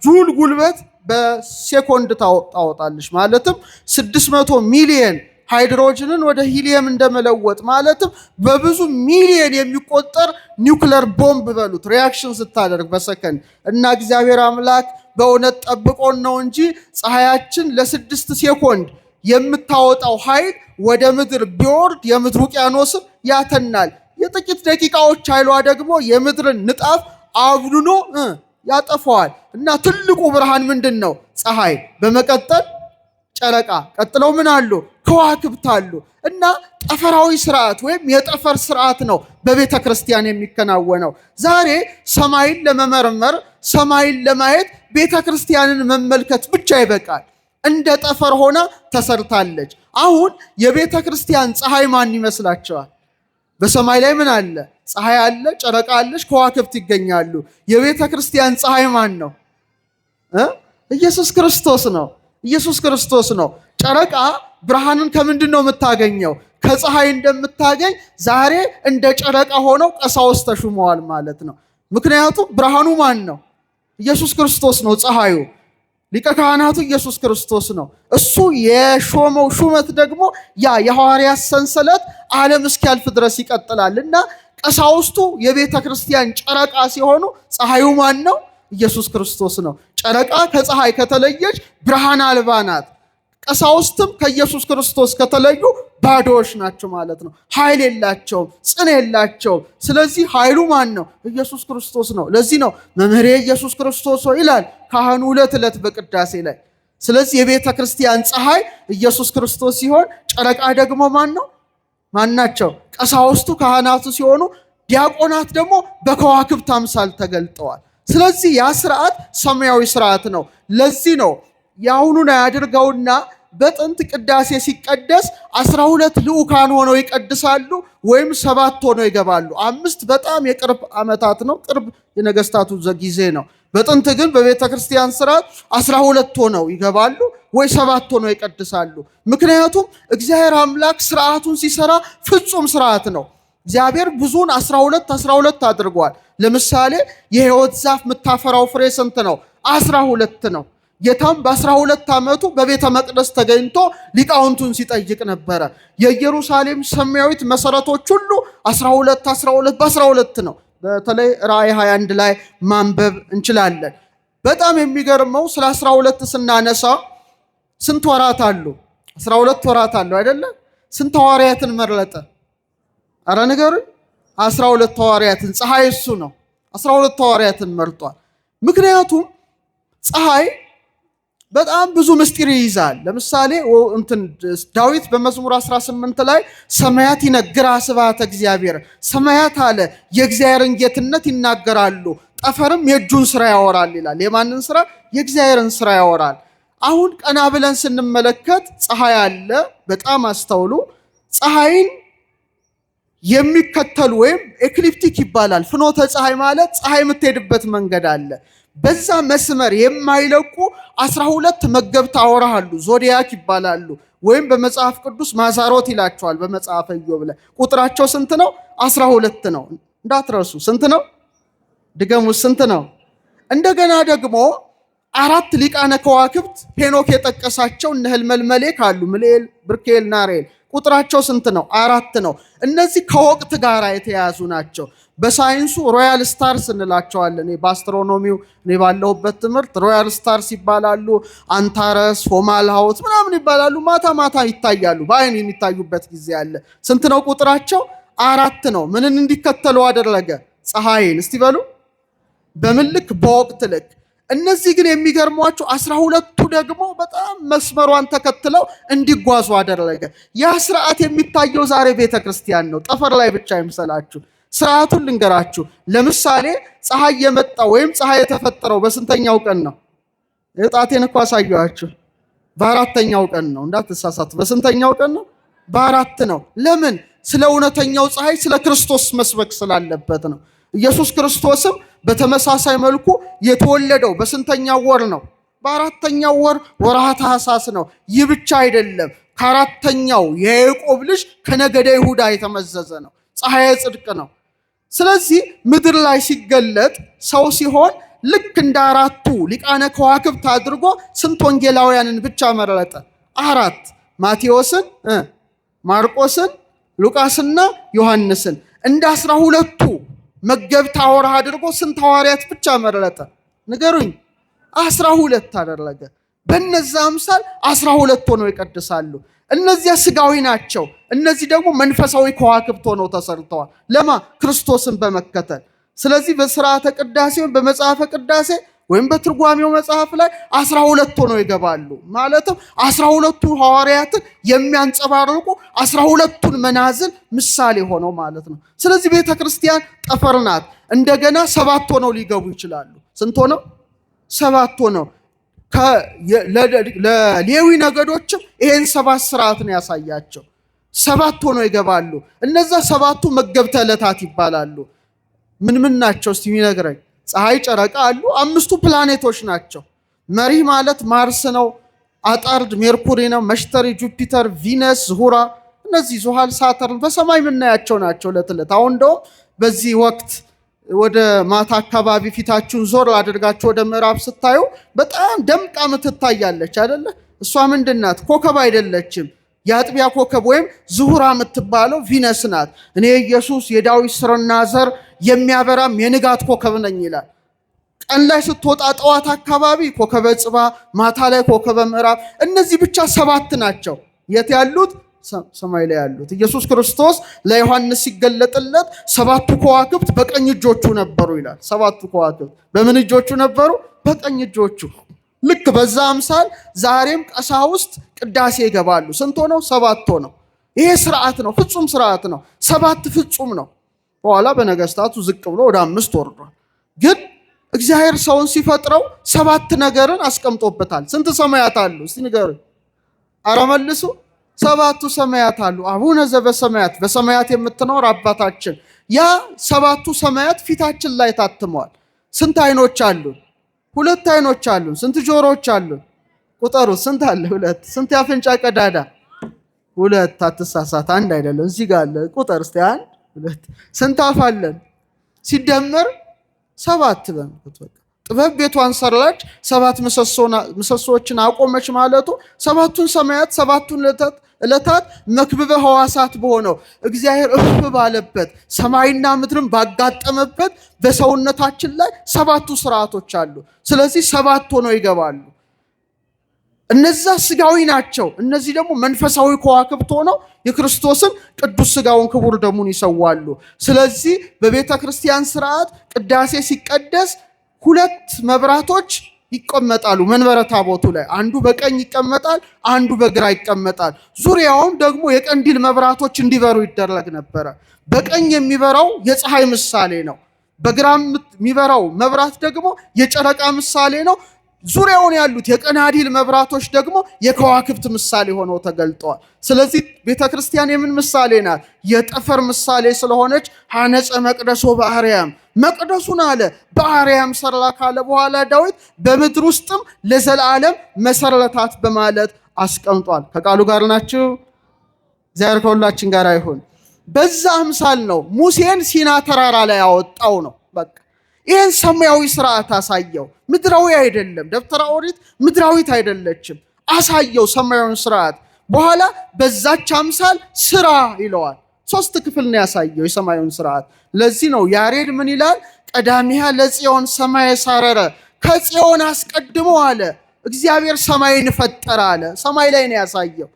ጁል ጉልበት በሴኮንድ ታወጣለች። ማለትም 600 ሚሊየን ሃይድሮጅንን ወደ ሂሊየም እንደመለወጥ ማለትም በብዙ ሚሊየን የሚቆጠር ኒውክለር ቦምብ በሉት ሪያክሽን ስታደርግ በሰከንድ እና እግዚአብሔር አምላክ በእውነት ጠብቆን ነው እንጂ ፀሐያችን ለ6 ሴኮንድ የምታወጣው ኃይል ወደ ምድር ቢወርድ የምድር ውቅያኖስን ያተናል። የጥቂት ደቂቃዎች ኃይሏ ደግሞ የምድርን ንጣፍ አብኑኖ ያጠፋዋል። እና ትልቁ ብርሃን ምንድን ነው? ፀሐይ። በመቀጠል ጨረቃ፣ ቀጥለው ምን አሉ? ከዋክብት አሉ። እና ጠፈራዊ ስርዓት ወይም የጠፈር ስርዓት ነው በቤተ ክርስቲያን የሚከናወነው። ዛሬ ሰማይን ለመመርመር ሰማይን ለማየት ቤተ ክርስቲያንን መመልከት ብቻ ይበቃል። እንደ ጠፈር ሆና ተሰርታለች። አሁን የቤተ ክርስቲያን ፀሐይ ማን ይመስላቸዋል? በሰማይ ላይ ምን አለ? ፀሐይ አለ፣ ጨረቃ አለች፣ ከዋክብት ይገኛሉ። የቤተ ክርስቲያን ፀሐይ ማን ነው? ኢየሱስ ክርስቶስ ነው። ኢየሱስ ክርስቶስ ነው። ጨረቃ ብርሃንን ከምንድን ነው የምታገኘው? ከፀሐይ እንደምታገኝ ዛሬ እንደ ጨረቃ ሆነው ቀሳውስት ተሹመዋል ማለት ነው። ምክንያቱም ብርሃኑ ማን ነው? ኢየሱስ ክርስቶስ ነው ፀሐዩ። ሊቀ ካህናቱ ኢየሱስ ክርስቶስ ነው። እሱ የሾመው ሹመት ደግሞ ያ የሐዋርያት ሰንሰለት ዓለም እስኪያልፍ ድረስ ይቀጥላል እና ቀሳውስቱ የቤተ ክርስቲያን ጨረቃ ሲሆኑ ፀሐዩ ማን ነው? ኢየሱስ ክርስቶስ ነው። ጨረቃ ከፀሐይ ከተለየች ብርሃን አልባ ናት። ቀሳውስትም ከኢየሱስ ክርስቶስ ከተለዩ ባዶዎች ናቸው ማለት ነው። ኃይል የላቸውም፣ ጽን የላቸውም። ስለዚህ ኃይሉ ማን ነው? ኢየሱስ ክርስቶስ ነው። ለዚህ ነው መምህሬ ኢየሱስ ክርስቶስ ይላል ካህኑ ዕለት ዕለት በቅዳሴ ላይ። ስለዚህ የቤተ ክርስቲያን ፀሐይ ኢየሱስ ክርስቶስ ሲሆን ጨረቃ ደግሞ ማን ነው? ማን ናቸው? ቀሳውስቱ ካህናቱ ሲሆኑ ዲያቆናት ደግሞ በከዋክብት አምሳል ተገልጠዋል። ስለዚህ ያ ስርዓት ሰማያዊ ስርዓት ነው። ለዚህ ነው የአሁኑን ያድርገውና በጥንት ቅዳሴ ሲቀደስ 12 ልዑካን ሆነው ይቀድሳሉ ወይም 7 ሆነው ይገባሉ። 5 በጣም የቅርብ ዓመታት ነው፣ ቅርብ የነገስታቱ ጊዜ ነው። በጥንት ግን በቤተ ክርስቲያን ስርዓት 12 ሆነው ይገባሉ ወይ 7 ሆነው ይቀድሳሉ። ምክንያቱም እግዚአብሔር አምላክ ስርዓቱን ሲሰራ ፍጹም ስርዓት ነው። እግዚአብሔር ብዙን 12 አድርጓል። ለምሳሌ የሕይወት ዛፍ የምታፈራው ፍሬ ስንት ነው? 12 ነው። ጌታም በ12 ዓመቱ በቤተ መቅደስ ተገኝቶ ሊቃውንቱን ሲጠይቅ ነበረ። የኢየሩሳሌም ሰማያዊት መሰረቶች ሁሉ 12 በ12 ነው። በተለይ ራእይ 21 ላይ ማንበብ እንችላለን። በጣም የሚገርመው ስለ 12 ስናነሳ ስንት ወራት አሉ? 12 ወራት አሉ አይደለ? ስንት ሐዋርያትን መረጠ? አረ ንገሩኝ። 12 ሐዋርያትን። ፀሐይ እሱ ነው። 12 ሐዋርያትን መርጧል። ምክንያቱም ፀሐይ በጣም ብዙ ምስጢር ይይዛል። ለምሳሌ ዳዊት በመዝሙር 18 ላይ ሰማያት ይነግራ ስብሐተ እግዚአብሔር፣ ሰማያት አለ የእግዚአብሔርን ጌትነት ይናገራሉ፣ ጠፈርም የእጁን ስራ ያወራል ይላል። የማንን ስራ? የእግዚአብሔርን ስራ ያወራል። አሁን ቀና ብለን ስንመለከት ፀሐይ አለ። በጣም አስተውሉ። ፀሐይን የሚከተሉ ወይም ኤክሊፕቲክ ይባላል። ፍኖተ ፀሐይ ማለት ፀሐይ የምትሄድበት መንገድ አለ። በዛ መስመር የማይለቁ 12 መገብት አውራ አሉ። ዞዲያክ ይባላሉ። ወይም በመጽሐፍ ቅዱስ ማዛሮት ይላቸዋል። በመጽሐፈ ኢዮብ ላይ ቁጥራቸው ስንት ነው? 12 ነው። እንዳትረሱ። ስንት ነው? ድገሙ። ስንት ነው? እንደገና ደግሞ 4 ሊቃነ ከዋክብት ሄኖክ የጠቀሳቸው እነ ህልመልመሌክ አሉ። ምልኤል፣ ብርኬል፣ ናሬል ቁጥራቸው ስንት ነው? 4 ነው። እነዚህ ከወቅት ጋር የተያዙ ናቸው። በሳይንሱ ሮያል ስታርስ እንላቸዋለን። በአስትሮኖሚው እኔ ባለሁበት ትምህርት ሮያል ስታርስ ይባላሉ። አንታረስ፣ ፎማልሃውት ምናምን ይባላሉ። ማታ ማታ ይታያሉ። በአይን የሚታዩበት ጊዜ አለ። ስንት ነው ቁጥራቸው? 4 ነው። ምንን እንዲከተሉ አደረገ? ፀሐይን። እስቲ በሉ በምን ልክ? በወቅት ልክ። እነዚህ ግን የሚገርሟቸው 12ቱ ደግሞ በጣም መስመሯን ተከትለው እንዲጓዙ አደረገ። ያ ስርዓት የሚታየው ዛሬ ቤተክርስቲያን ነው። ጠፈር ላይ ብቻ አይምሰላችሁ። ስርዓቱን ልንገራችሁ። ለምሳሌ ፀሐይ የመጣው ወይም ፀሐይ የተፈጠረው በስንተኛው ቀን ነው? እጣቴን እኮ አሳየኋችሁ። በ4ኛው ቀን ነው። እንዳትሳሳቱ። በስንተኛው ቀን ነው? በ4 ነው። ለምን? ስለ እውነተኛው ፀሐይ ስለ ክርስቶስ መስበክ ስላለበት ነው። ኢየሱስ ክርስቶስም በተመሳሳይ መልኩ የተወለደው በስንተኛው ወር ነው? በ4ኛው ወር ወርሃ ታኅሳስ ነው። ይህ ብቻ አይደለም። ከ4ኛው የያዕቆብ ልጅ ከነገደ ይሁዳ የተመዘዘ ነው። ፀሐይ ጽድቅ ነው። ስለዚህ ምድር ላይ ሲገለጥ ሰው ሲሆን ልክ እንደ 4ቱ ሊቃነ ከዋክብት አድርጎ ስንት ወንጌላውያንን ብቻ መረጠ? 4 ማቴዎስን፣ ማርቆስን፣ ሉቃስና ዮሐንስን። እንደ 12ቱ መገብት አውራ አድርጎ ስንት ሐዋርያት ብቻ መረጠ? ንገሩኝ። 12 አደረገ። በነዛ አምሳል 12 ሆነው ይቀድሳሉ። እነዚያ ስጋዊ ናቸው። እነዚህ ደግሞ መንፈሳዊ ከዋክብት ሆነው ተሰርተዋል። ለማ? ክርስቶስን በመከተል። ስለዚህ በስርዓተ ቅዳሴ ወይም በመጽሐፈ ቅዳሴ ወይም በትርጓሜው መጽሐፍ ላይ 12 ሆነው ይገባሉ። ማለትም 12ቱ ሐዋርያትን የሚያንጸባርቁ 12ቱን መናዝል ምሳሌ ሆነው ማለት ነው። ስለዚህ ቤተክርስቲያን ጠፈር ናት። እንደገና 7 ሆነው ሊገቡ ይችላሉ። ስንት ሆነው? 7 ሆነው። ለሌዊ ነገዶችም ይሄን 7 ስርዓት ነው ያሳያቸው። 7 ሆነው ይገባሉ። እነዛ 7ቱ መገብተ ዕለታት ይባላሉ። ምን ምን ናቸው እስቲ የሚነግረኝ? ፀሐይ፣ ጨረቃ አሉ። 5ቱ ፕላኔቶች ናቸው። መሪህ ማለት ማርስ ነው። አጣርድ ሜርኩሪ ነው። መሽተሪ፣ ጁፒተር፣ ቪነስ፣ ዝሁራ፣ እነዚህ ዙሃል፣ ሳተርን በሰማይ የምናያቸው ናቸው ዕለት ዕለት። አሁን እንደውም በዚህ ወቅት ወደ ማታ አካባቢ ፊታችሁን ዞር አድርጋችሁ ወደ ምዕራብ ስታዩ በጣም ደምቃ ምትታያለች አይደለ? እሷ ምንድናት? ኮከብ አይደለችም። የአጥቢያ ኮከብ ወይም ዝሁራ የምትባለው ቪነስ ናት። እኔ ኢየሱስ የዳዊት ስርና ዘር የሚያበራም የንጋት ኮከብ ነኝ ይላል። ቀን ላይ ስትወጣ ጠዋት አካባቢ ኮከበ ጽባ፣ ማታ ላይ ኮከበ ምዕራብ። እነዚህ ብቻ 7 ናቸው። የት ያሉት? ሰማይ ላይ ያሉት። ኢየሱስ ክርስቶስ ለዮሐንስ ሲገለጥለት 7ቱ ከዋክብት በቀኝ እጆቹ ነበሩ ይላል። 7ቱ ከዋክብት በምን እጆቹ ነበሩ? በቀኝ እጆቹ። ልክ በዛ አምሳል ዛሬም ቀሳውስት ቅዳሴ ይገባሉ። ስንት ሆነው? 7 ሆነው። ይሄ ስርዓት ነው። ፍጹም ስርዓት ነው። 7 ፍጹም ነው። በኋላ በነገስታቱ ዝቅ ብሎ ወደ 5 ወርዷል። ግን እግዚአብሔር ሰውን ሲፈጥረው 7 ነገርን አስቀምጦበታል። ስንት ሰማያት አሉ? እስቲ ንገሩኝ። ኧረ መልሱ። 7ቱ ሰማያት አሉ። አቡነ ዘበሰማያት፣ በሰማያት የምትኖር አባታችን። ያ 7ቱ ሰማያት ፊታችን ላይ ታትመዋል። ስንት አይኖች አሉን? 2 አይኖች አሉን። ስንት ጆሮዎች አሉን? ቁጠሩ። ስንት አለ? 2። ስንት ያፍንጫ ቀዳዳ? 2። አትሳሳት። 1 አይደለም። እዚህ ጋር አለ። ቁጠር እስቲ። 1 2። ስንት አፍ አለን? ሲደመር 7 በቃ ጥበብ ቤቷን ሰራች፣ 7 ምሰሶችን አቆመች ማለቱ 7ቱን ሰማያት 7ቱን ዕለታት መክብበ ሕዋሳት በሆነው እግዚአብሔር እፍ ባለበት ሰማይና ምድርን ባጋጠመበት በሰውነታችን ላይ 7ቱ ስርዓቶች አሉ። ስለዚህ 7 ሆነው ይገባሉ። እነዛ ስጋዊ ናቸው። እነዚህ ደግሞ መንፈሳዊ ከዋክብት ሆነው የክርስቶስን ቅዱስ ስጋውን ክቡር ደሙን ይሰዋሉ። ስለዚህ በቤተ ክርስቲያን ስርዓት ቅዳሴ ሲቀደስ ሁለት መብራቶች ይቀመጣሉ መንበረ ታቦቱ ላይ። አንዱ በቀኝ ይቀመጣል፣ አንዱ በግራ ይቀመጣል። ዙሪያውን ደግሞ የቀንዲል መብራቶች እንዲበሩ ይደረግ ነበረ። በቀኝ የሚበራው የፀሐይ ምሳሌ ነው። በግራ የሚበራው መብራት ደግሞ የጨረቃ ምሳሌ ነው። ዙሪያውን ያሉት የቀናዲል መብራቶች ደግሞ የከዋክብት ምሳሌ ሆነው ተገልጠዋል። ስለዚህ ቤተክርስቲያን የምን ምሳሌ ናት? የጠፈር ምሳሌ ስለሆነች ሐነጸ መቅደሶ በአርያም መቅደሱን አለ በአርያም ሰራ ካለ በኋላ ዳዊት በምድር ውስጥም ለዘላለም መሰረታት በማለት አስቀምጧል። ከቃሉ ጋር ናችሁ? እግዚአብሔር ከሁላችን ጋር ይሁን። በዛ አምሳል ነው ሙሴን ሲና ተራራ ላይ ያወጣው ነው። በቃ ይህን ሰማያዊ ስርዓት አሳየው። ምድራዊ አይደለም። ደብተራ ኦሪት ምድራዊት አይደለችም። አሳየው ሰማያዊውን ስርዓት። በኋላ በዛች አምሳል ስራ ይለዋል። 3 ክፍል ነው ያሳየው የሰማያዊውን ስርዓት። ለዚህ ነው ያሬድ ምን ይላል? ቀዳሚያ ለጽዮን ሰማይ ሳረረ፣ ከጽዮን አስቀድሞ አለ እግዚአብሔር ሰማይን ፈጠረ አለ። ሰማይ ላይ ነው ያሳየው።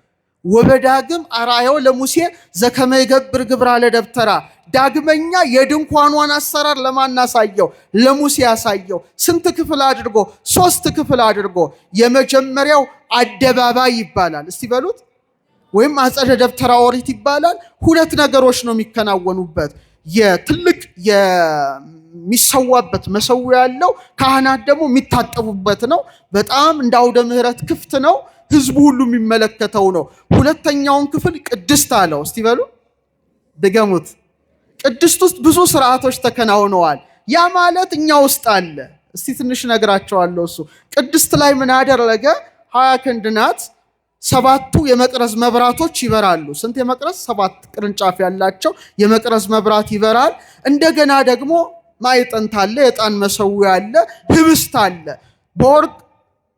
ወበዳግም አራየው ለሙሴ ዘከመ ይገብር ግብራ ለደብተራ፣ ዳግመኛ የድንኳኗን አሰራር ለማን አሳየው? ለሙሴ ያሳየው። ስንት ክፍል አድርጎ? 3 ክፍል አድርጎ። የመጀመሪያው አደባባይ ይባላል። እስቲ በሉት። ወይም አጸደ ደብተራ ኦሪት ይባላል። 2 ነገሮች ነው የሚከናወኑበት። የትልቅ የሚሰዋበት መሰዊያ ያለው፣ ካህናት ደግሞ የሚታጠቡበት ነው። በጣም እንደ አውደ ምሕረት ክፍት ነው። ህዝቡ ሁሉ የሚመለከተው ነው። ሁለተኛውን ክፍል ቅድስት አለው። እስቲ በሉ ድገሙት። ቅድስት ውስጥ ብዙ ስርዓቶች ተከናውነዋል። ያ ማለት እኛ ውስጥ አለ። እስቲ ትንሽ ነግራቸዋለሁ። እሱ ቅድስት ላይ ምን አደረገ? 20 ክንድ ናት። 7ቱ የመቅረዝ መብራቶች ይበራሉ። ስንት የመቅረዝ? 7 ቅርንጫፍ ያላቸው የመቅረዝ መብራት ይበራል። እንደገና ደግሞ ማዕጠንት አለ፣ የዕጣን መሰዊያ አለ፣ ህብስት አለ። በወርቅ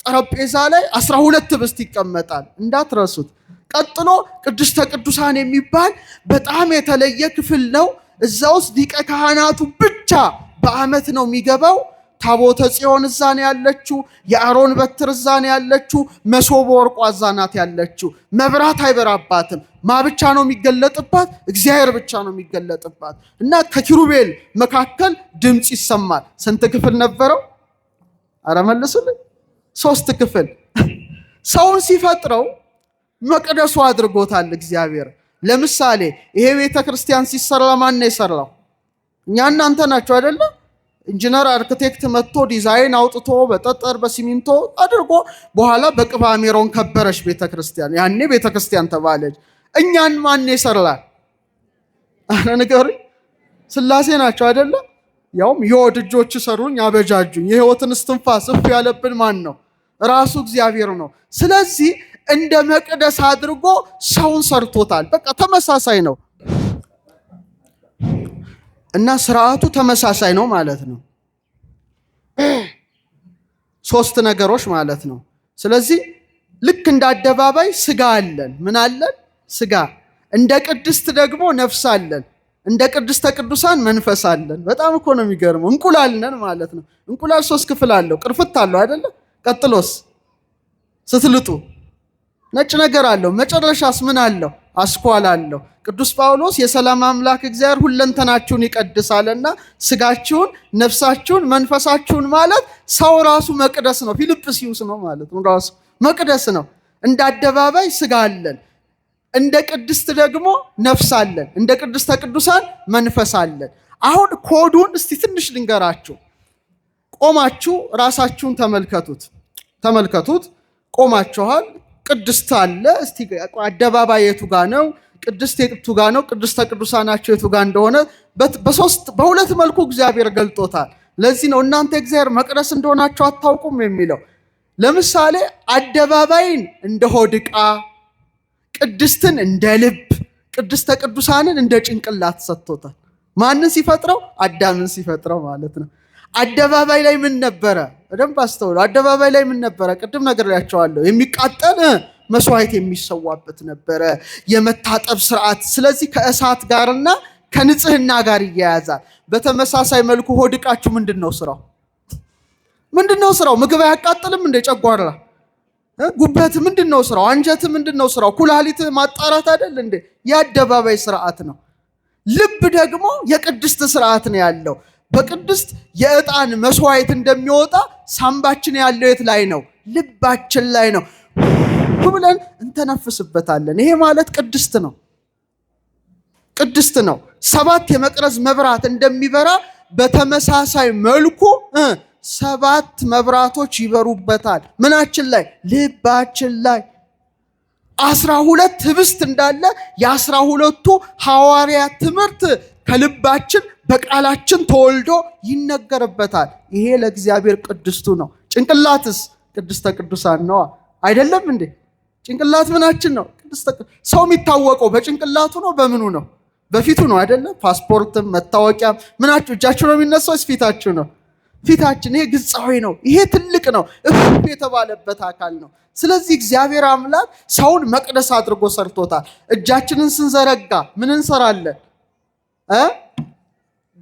ጠረጴዛ ላይ 12 ህብስት ይቀመጣል፣ እንዳትረሱት። ቀጥሎ ቅድስተ ቅዱሳን የሚባል በጣም የተለየ ክፍል ነው። እዛ ውስጥ ሊቀ ካህናቱ ብቻ በዓመት ነው የሚገባው። ታቦተ ጽዮን እዛ ነው ያለችው። የአሮን በትር እዛ ነው ያለችው። መሶበ ወርቋ እዛ ናት ያለችው። መብራት አይበራባትም። ማ ብቻ ነው የሚገለጥባት? እግዚአብሔር ብቻ ነው የሚገለጥባት። እና ከኪሩቤል መካከል ድምፅ ይሰማል። ስንት ክፍል ነበረው? አረ መልሱልኝ። 3 ክፍል። ሰውን ሲፈጥረው መቅደሱ አድርጎታል እግዚአብሔር። ለምሳሌ ይሄ ቤተ ክርስቲያን ሲሰራ ማን ነው የሰራው? እኛ እናንተ ናቸው አይደለ? ኢንጂነር አርክቴክት መጥቶ ዲዛይን አውጥቶ በጠጠር በሲሚንቶ አድርጎ በኋላ በቅባ ሜሮን ከበረች ቤተ ክርስቲያን። ያኔ ቤተ ክርስቲያን ተባለች። እኛን ማን የሰራል? አረ ንገሩኝ። ሥላሴ ናቸው አይደለ? ያውም የወድ እጆች ሰሩኝ አበጃጁኝ። የሕይወትን እስትንፋስ እፍ ያለብን ማን ነው? ራሱ እግዚአብሔር ነው። ስለዚህ እንደ መቅደስ አድርጎ ሰውን ሰርቶታል። በቃ ተመሳሳይ ነው እና ስርዓቱ ተመሳሳይ ነው ማለት ነው። 3 ነገሮች ማለት ነው። ስለዚህ ልክ እንደ አደባባይ ስጋ አለን። ምን አለን? ስጋ። እንደ ቅድስት ደግሞ ነፍስ አለን። እንደ ቅድስተ ቅዱሳን መንፈስ አለን። በጣም እኮ ነው የሚገርመው። እንቁላል ነን ማለት ነው። እንቁላል 3 ክፍል አለው። ቅርፍት አለው አይደለ? ቀጥሎስ ስትልጡ ነጭ ነገር አለው። መጨረሻስ ምን አለው? አስኳል አለው። ቅዱስ ጳውሎስ የሰላም አምላክ እግዚአብሔር ሁለንተናችሁን ይቀድሳልና ስጋችሁን፣ ነፍሳችሁን፣ መንፈሳችሁን ማለት ሰው ራሱ መቅደስ ነው። ፊልጵስዩስ ነው ማለት ነው። ራሱ መቅደስ ነው። እንደ አደባባይ ስጋ አለን። እንደ ቅድስት ደግሞ ነፍስ አለን። እንደ ቅድስተ ቅዱሳን መንፈስ አለን። አሁን ኮዱን እስቲ ትንሽ ልንገራችሁ። ቆማችሁ ራሳችሁን ተመልከቱት። ቆማችኋል። ቅድስት አለ። እስቲ አደባባይ የቱ ጋ ነው? ቅድስት የቱ ጋ ነው? ቅድስተ ቅዱሳናቸው የቱ ጋ እንደሆነ በ2 መልኩ እግዚአብሔር ገልጦታል። ለዚህ ነው እናንተ እግዚአብሔር መቅደስ እንደሆናችሁ አታውቁም የሚለው። ለምሳሌ አደባባይን እንደ ሆድ ዕቃ፣ ቅድስትን እንደ ልብ፣ ቅድስተ ቅዱሳንን እንደ ጭንቅላት ሰጥቶታል። ማንን ሲፈጥረው? አዳምን ሲፈጥረው ማለት ነው። አደባባይ ላይ ምን ነበረ? በደንብ አስተውሉ። አደባባይ ላይ ምን ነበረ? ቅድም ነግሬያቸዋለሁ። የሚቃጠል መስዋዕት የሚሰዋበት ነበረ፣ የመታጠብ ስርዓት። ስለዚህ ከእሳት ጋርና ከንጽህና ጋር ይያያዛል። በተመሳሳይ መልኩ ሆድ ዕቃችሁ ምንድነው ስራው? ምግብ አያቃጥልም እንደ ጨጓራ ጉበት ምንድነው ስራው? አንጀት ምንድነው ስራው? ኩላሊት ማጣራት አይደል እንዴ? የአደባባይ ስርዓት ነው። ልብ ደግሞ የቅድስት ስርዓት ነው ያለው። በቅድስት የዕጣን መስዋዕት እንደሚወጣ ሳምባችን ያለው የት ላይ ነው? ልባችን ላይ ነው። ብለን እንተነፍስበታለን። ይሄ ማለት ቅድስት ነው። ቅድስት ነው። 7 የመቅረዝ መብራት እንደሚበራ በተመሳሳይ መልኩ 7 መብራቶች ይበሩበታል። ምናችን ላይ? ልባችን ላይ። 12 ህብስት እንዳለ የ12ቱ ሐዋርያት ትምህርት ከልባችን በቃላችን ተወልዶ ይነገርበታል። ይሄ ለእግዚአብሔር ቅድስቱ ነው። ጭንቅላትስ ቅድስተ ቅዱሳን ነው አይደለም እንዴ? ጭንቅላት ምናችን ነው? ሰው የሚታወቀው በጭንቅላቱ ነው? በምኑ ነው? በፊቱ ነው አይደለም? ፓስፖርትም መታወቂያም ምናችሁ እጃችሁ ነው የሚነሳው? ፊታችሁ ነው? ፊታችን። ይሄ ግጻዊ ነው። ይሄ ትልቅ ነው። እፍ የተባለበት አካል ነው። ስለዚህ እግዚአብሔር አምላክ ሰውን መቅደስ አድርጎ ሰርቶታል። እጃችንን ስንዘረጋ ምን እንሰራለን?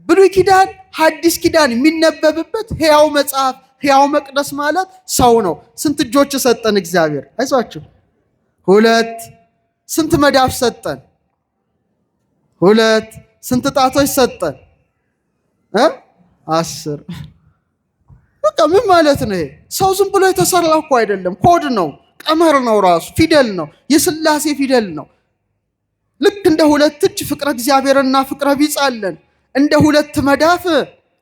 ብሉይ ኪዳን ሐዲስ ኪዳን የሚነበብበት ሕያው መጽሐፍ፣ ሕያው መቅደስ ማለት ሰው ነው። ስንት እጆች ሰጠን እግዚአብሔር? አይዟችሁ 2። ስንት መዳፍ ሰጠን? 2። ስንት ጣቶች ሰጠን? 10። በቃ ምን ማለት ነው? ሰው ዝም ብሎ የተሰራ እኮ አይደለም። ኮድ ነው፣ ቀመር ነው፣ ራሱ ፊደል ነው፣ የሥላሴ ፊደል ነው። ልክ እንደ 2 እጅ ፍቅረ እግዚአብሔርና ፍቅረ ቢጽ አለን። እንደ 2 መዳፍ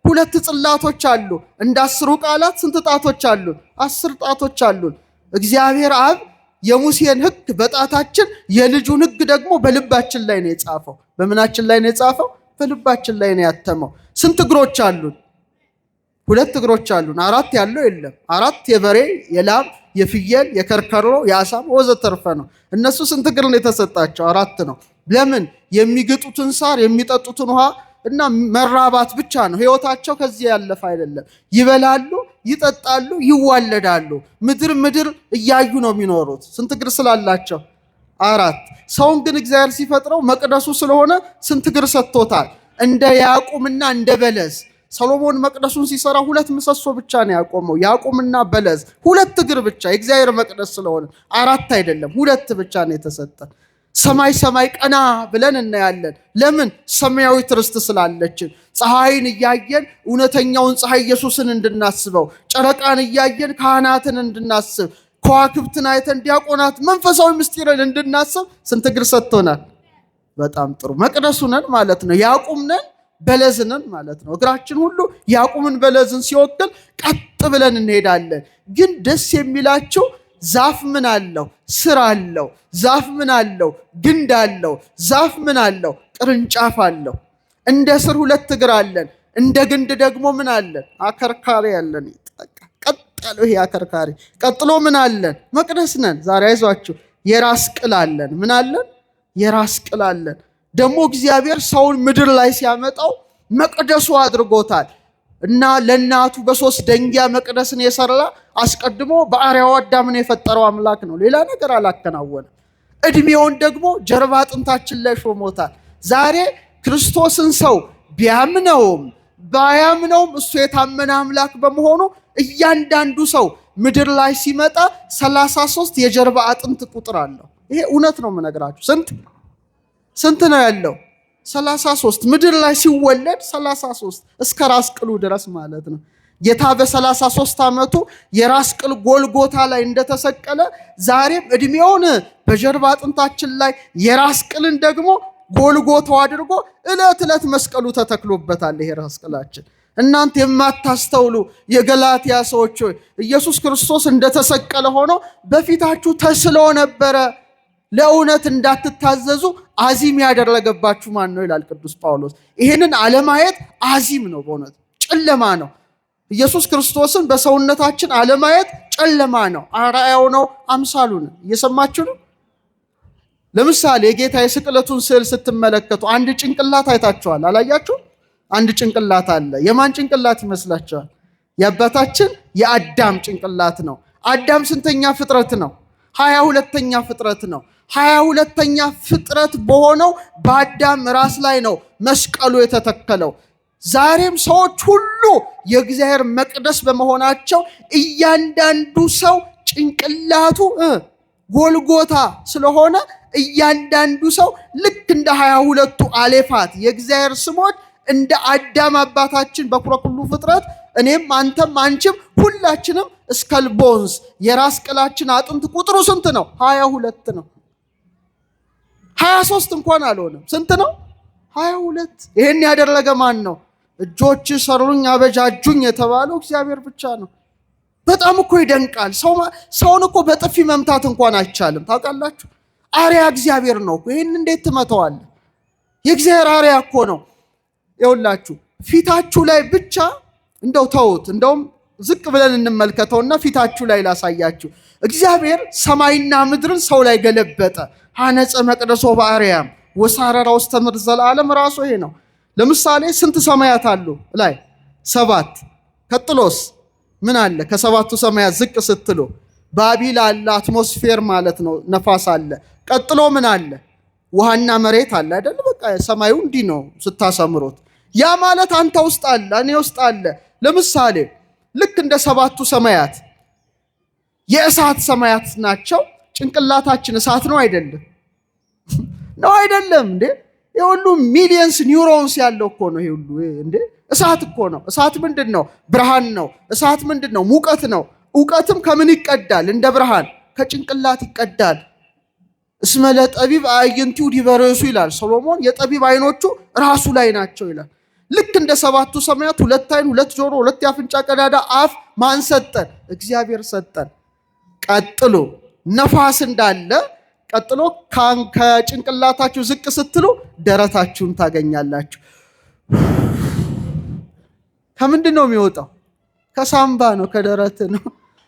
2 ጽላቶች አሉ። እንደ 10 ቃላት ስንት ጣቶች አሉን? 10 ጣቶች አሉን። እግዚአብሔር አብ የሙሴን ሕግ በጣታችን የልጁን ሕግ ደግሞ በልባችን ላይ ነው የጻፈው። በምናችን ላይ ነው የጻፈው? በልባችን ላይ ነው ያተመው። ስንት እግሮች አሉን? 2 እግሮች አሉን። 4 ያለው የለም። 4 የበሬ የላም የፍየል የከርከሮ የአሳም ወዘተርፈ ነው። እነሱ ስንት እግር ነው የተሰጣቸው? 4 ነው። ለምን? የሚግጡትን ሳር የሚጠጡትን ውሃ እና መራባት ብቻ ነው ህይወታቸው። ከዚህ ያለፈ አይደለም። ይበላሉ፣ ይጠጣሉ፣ ይዋለዳሉ። ምድር እያዩ ነው የሚኖሩት። ስንት እግር ስላላቸው? 4። ሰውን ግን እግዚአብሔር ሲፈጥረው መቅደሱ ስለሆነ ስንት እግር ሰጥቶታል? እንደ ያዕቁምና እንደ በለስ። ሰሎሞን መቅደሱን ሲሰራ 2 ምሰሶ ብቻ ነው ያቆመው። ያዕቁምና በለስ 2 እግር ብቻ። የእግዚአብሔር መቅደስ ስለሆነ 4 አይደለም 2 ብቻ ነው የተሰጠን። ሰማይ ቀና ብለን እናያለን። ለምን? ሰማያዊት ርስት ስላለችን። ፀሐይን እያየን እውነተኛውን ፀሐይ ኢየሱስን እንድናስበው፣ ጨረቃን እያየን ካህናትን እንድናስብ፣ ከዋክብትን አይተን ዲያቆናት መንፈሳዊ ምስጢርን እንድናስብ ስንት እግር ሰጥቶናል? በጣም ጥሩ። መቅደሱ ነን ማለት ነው። ያዕቁም ነን፣ በለዝ ነን ማለት ነው። እግራችን ሁሉ ያዕቁምን በለዝን ሲወክል ቀጥ ብለን እንሄዳለን። ግን ደስ የሚላቸው ዛፍ ምን አለው? ስር አለው። ዛፍ ምን አለው? ግንድ አለው። ዛፍ ምን አለው? ቅርንጫፍ አለው። እንደ ስር 2 እግር አለን። እንደ ግንድ ደግሞ ምን አለን? አከርካሪ አለን። ቀጥ ያለው ይሄ አከርካሪ። ቀጥሎ ምን አለን? መቅደስ ነን። ዛሬ አይዟችሁ የራስ ቅል አለን። ምን አለን? የራስ ቅል አለን። ደግሞ እግዚአብሔር ሰውን ምድር ላይ ሲያመጣው መቅደሱ አድርጎታል። እና ለእናቱ በ3 ደንጊያ መቅደስን የሰራ አስቀድሞ በአርአያው አዳምን የፈጠረው አምላክ ነው። ሌላ ነገር አላከናወነም። እድሜውን ደግሞ ጀርባ አጥንታችን ላይ ሾሞታል። ዛሬ ክርስቶስን ሰው ቢያምነውም ባያምነውም እሱ የታመነ አምላክ በመሆኑ እያንዳንዱ ሰው ምድር ላይ ሲመጣ 33 የጀርባ አጥንት ቁጥር አለው። ይሄ እውነት ነው የምነግራችሁ። ስንት ነው ያለው? 33 ምድር ላይ ሲወለድ 33 እስከ ራስ ቅሉ ድረስ ማለት ነው። ጌታ በ33 ዓመቱ የራስ ቅል ጎልጎታ ላይ እንደተሰቀለ ዛሬም እድሜውን በጀርባ አጥንታችን ላይ የራስ ቅልን ደግሞ ጎልጎታው አድርጎ ዕለት መስቀሉ ተተክሎበታል። ይሄ ራስ ቅላችን እናንተ የማታስተውሉ የገላትያ ሰዎች ሆይ ኢየሱስ ክርስቶስ እንደተሰቀለ ሆኖ በፊታችሁ ተስሎ ነበረ። ለእውነት እንዳትታዘዙ አዚም ያደረገባችሁ ማን ነው ይላል ቅዱስ ጳውሎስ። ይሄንን አለማየት አዚም ነው፣ በእውነት ጨለማ ነው። ኢየሱስ ክርስቶስን በሰውነታችን አለማየት ጨለማ ነው። አርአያው ነው፣ አምሳሉ ነው። እየሰማችሁ ነው። ለምሳሌ የጌታ የስቅለቱን ስዕል ስትመለከቱ አንድ ጭንቅላት አይታችኋል? አላያችሁ? አንድ ጭንቅላት አለ። የማን ጭንቅላት ይመስላችኋል? የአባታችን የአዳም ጭንቅላት ነው። አዳም ስንተኛ ፍጥረት ነው? 22ኛ ፍጥረት ነው። 22ኛ ፍጥረት በሆነው በአዳም ራስ ላይ ነው መስቀሉ የተተከለው። ዛሬም ሰዎች ሁሉ የእግዚአብሔር መቅደስ በመሆናቸው እያንዳንዱ ሰው ጭንቅላቱ ጎልጎታ ስለሆነ እያንዳንዱ ሰው ልክ እንደ 22ቱ አሌፋት የእግዚአብሔር ስሞች እንደ አዳም አባታችን በኩረ ኩሉ ፍጥረት እኔም አንተም አንቺም ሁላችንም እስከል ቦንስ የራስ ቅላችን አጥንት ቁጥሩ ስንት ነው? 22 ነው። 23 እንኳን አልሆነም። ስንት ነው? 22። ይሄን ያደረገ ማን ነው? እጆች ሰሩኝ አበጃጁኝ የተባለው እግዚአብሔር ብቻ ነው። በጣም እኮ ይደንቃል። ሰውን እኮ በጥፊ መምታት እንኳን አይቻልም። ታውቃላችሁ? አሪያ እግዚአብሔር ነው። ይሄን እንዴት ትመተዋለህ? የእግዚአብሔር አሪያ እኮ ነው። ይኸውላችሁ ፊታችሁ ላይ ብቻ እንደው ተውት፣ እንደውም ዝቅ ብለን እንመልከተውና ፊታችሁ ላይ ላሳያችሁ። እግዚአብሔር ሰማይና ምድርን ሰው ላይ ገለበጠ። ሐነጸ መቅደሶ በአርያም ወሳረራ ውስተ ምድር ዘላለም ራሱ ይሄ ነው። ለምሳሌ ስንት ሰማያት አሉ? ላይ 7። ቀጥሎስ ምን አለ? ከሰባቱ ሰማያት ዝቅ ስትሉ ባቢል አለ፣ አትሞስፌር ማለት ነው፣ ነፋስ አለ። ቀጥሎ ምን አለ? ውሃና መሬት አለ አይደል? በቃ ሰማዩ እንዲህ ነው ስታሰምሩት። ያ ማለት አንተ ውስጥ አለ፣ እኔ ውስጥ አለ። ለምሳሌ ልክ እንደ ሰባቱ ሰማያት የእሳት ሰማያት ናቸው። ጭንቅላታችን እሳት ነው አይደለም? ነው አይደለም እንዴ? የሁሉ ሚሊየንስ ኒውሮንስ ያለው እኮ ነው። ይሁሉ እንዴ እሳት እኮ ነው። እሳት ምንድን ነው? ብርሃን ነው። እሳት ምንድን ነው? ሙቀት ነው። ዕውቀትም ከምን ይቀዳል? እንደ ብርሃን ከጭንቅላት ይቀዳል። እስመ ለጠቢብ አዕይንቲሁ ዲበ ርእሱ ይላል ሰሎሞን። የጠቢብ አይኖቹ ራሱ ላይ ናቸው ይላል። ልክ እንደ ሰባቱ ሰማያት 2 አይን፣ 2 ጆሮ፣ 2 የአፍንጫ ቀዳዳ፣ አፍ ማን ሰጠን? እግዚአብሔር ሰጠን። ቀጥሎ ነፋስ እንዳለ ቀጥሎ ከጭንቅላታችሁ ዝቅ ስትሉ ደረታችሁን ታገኛላችሁ። ከምንድን ነው የሚወጣው? ከሳምባ ነው፣ ከደረት ነው።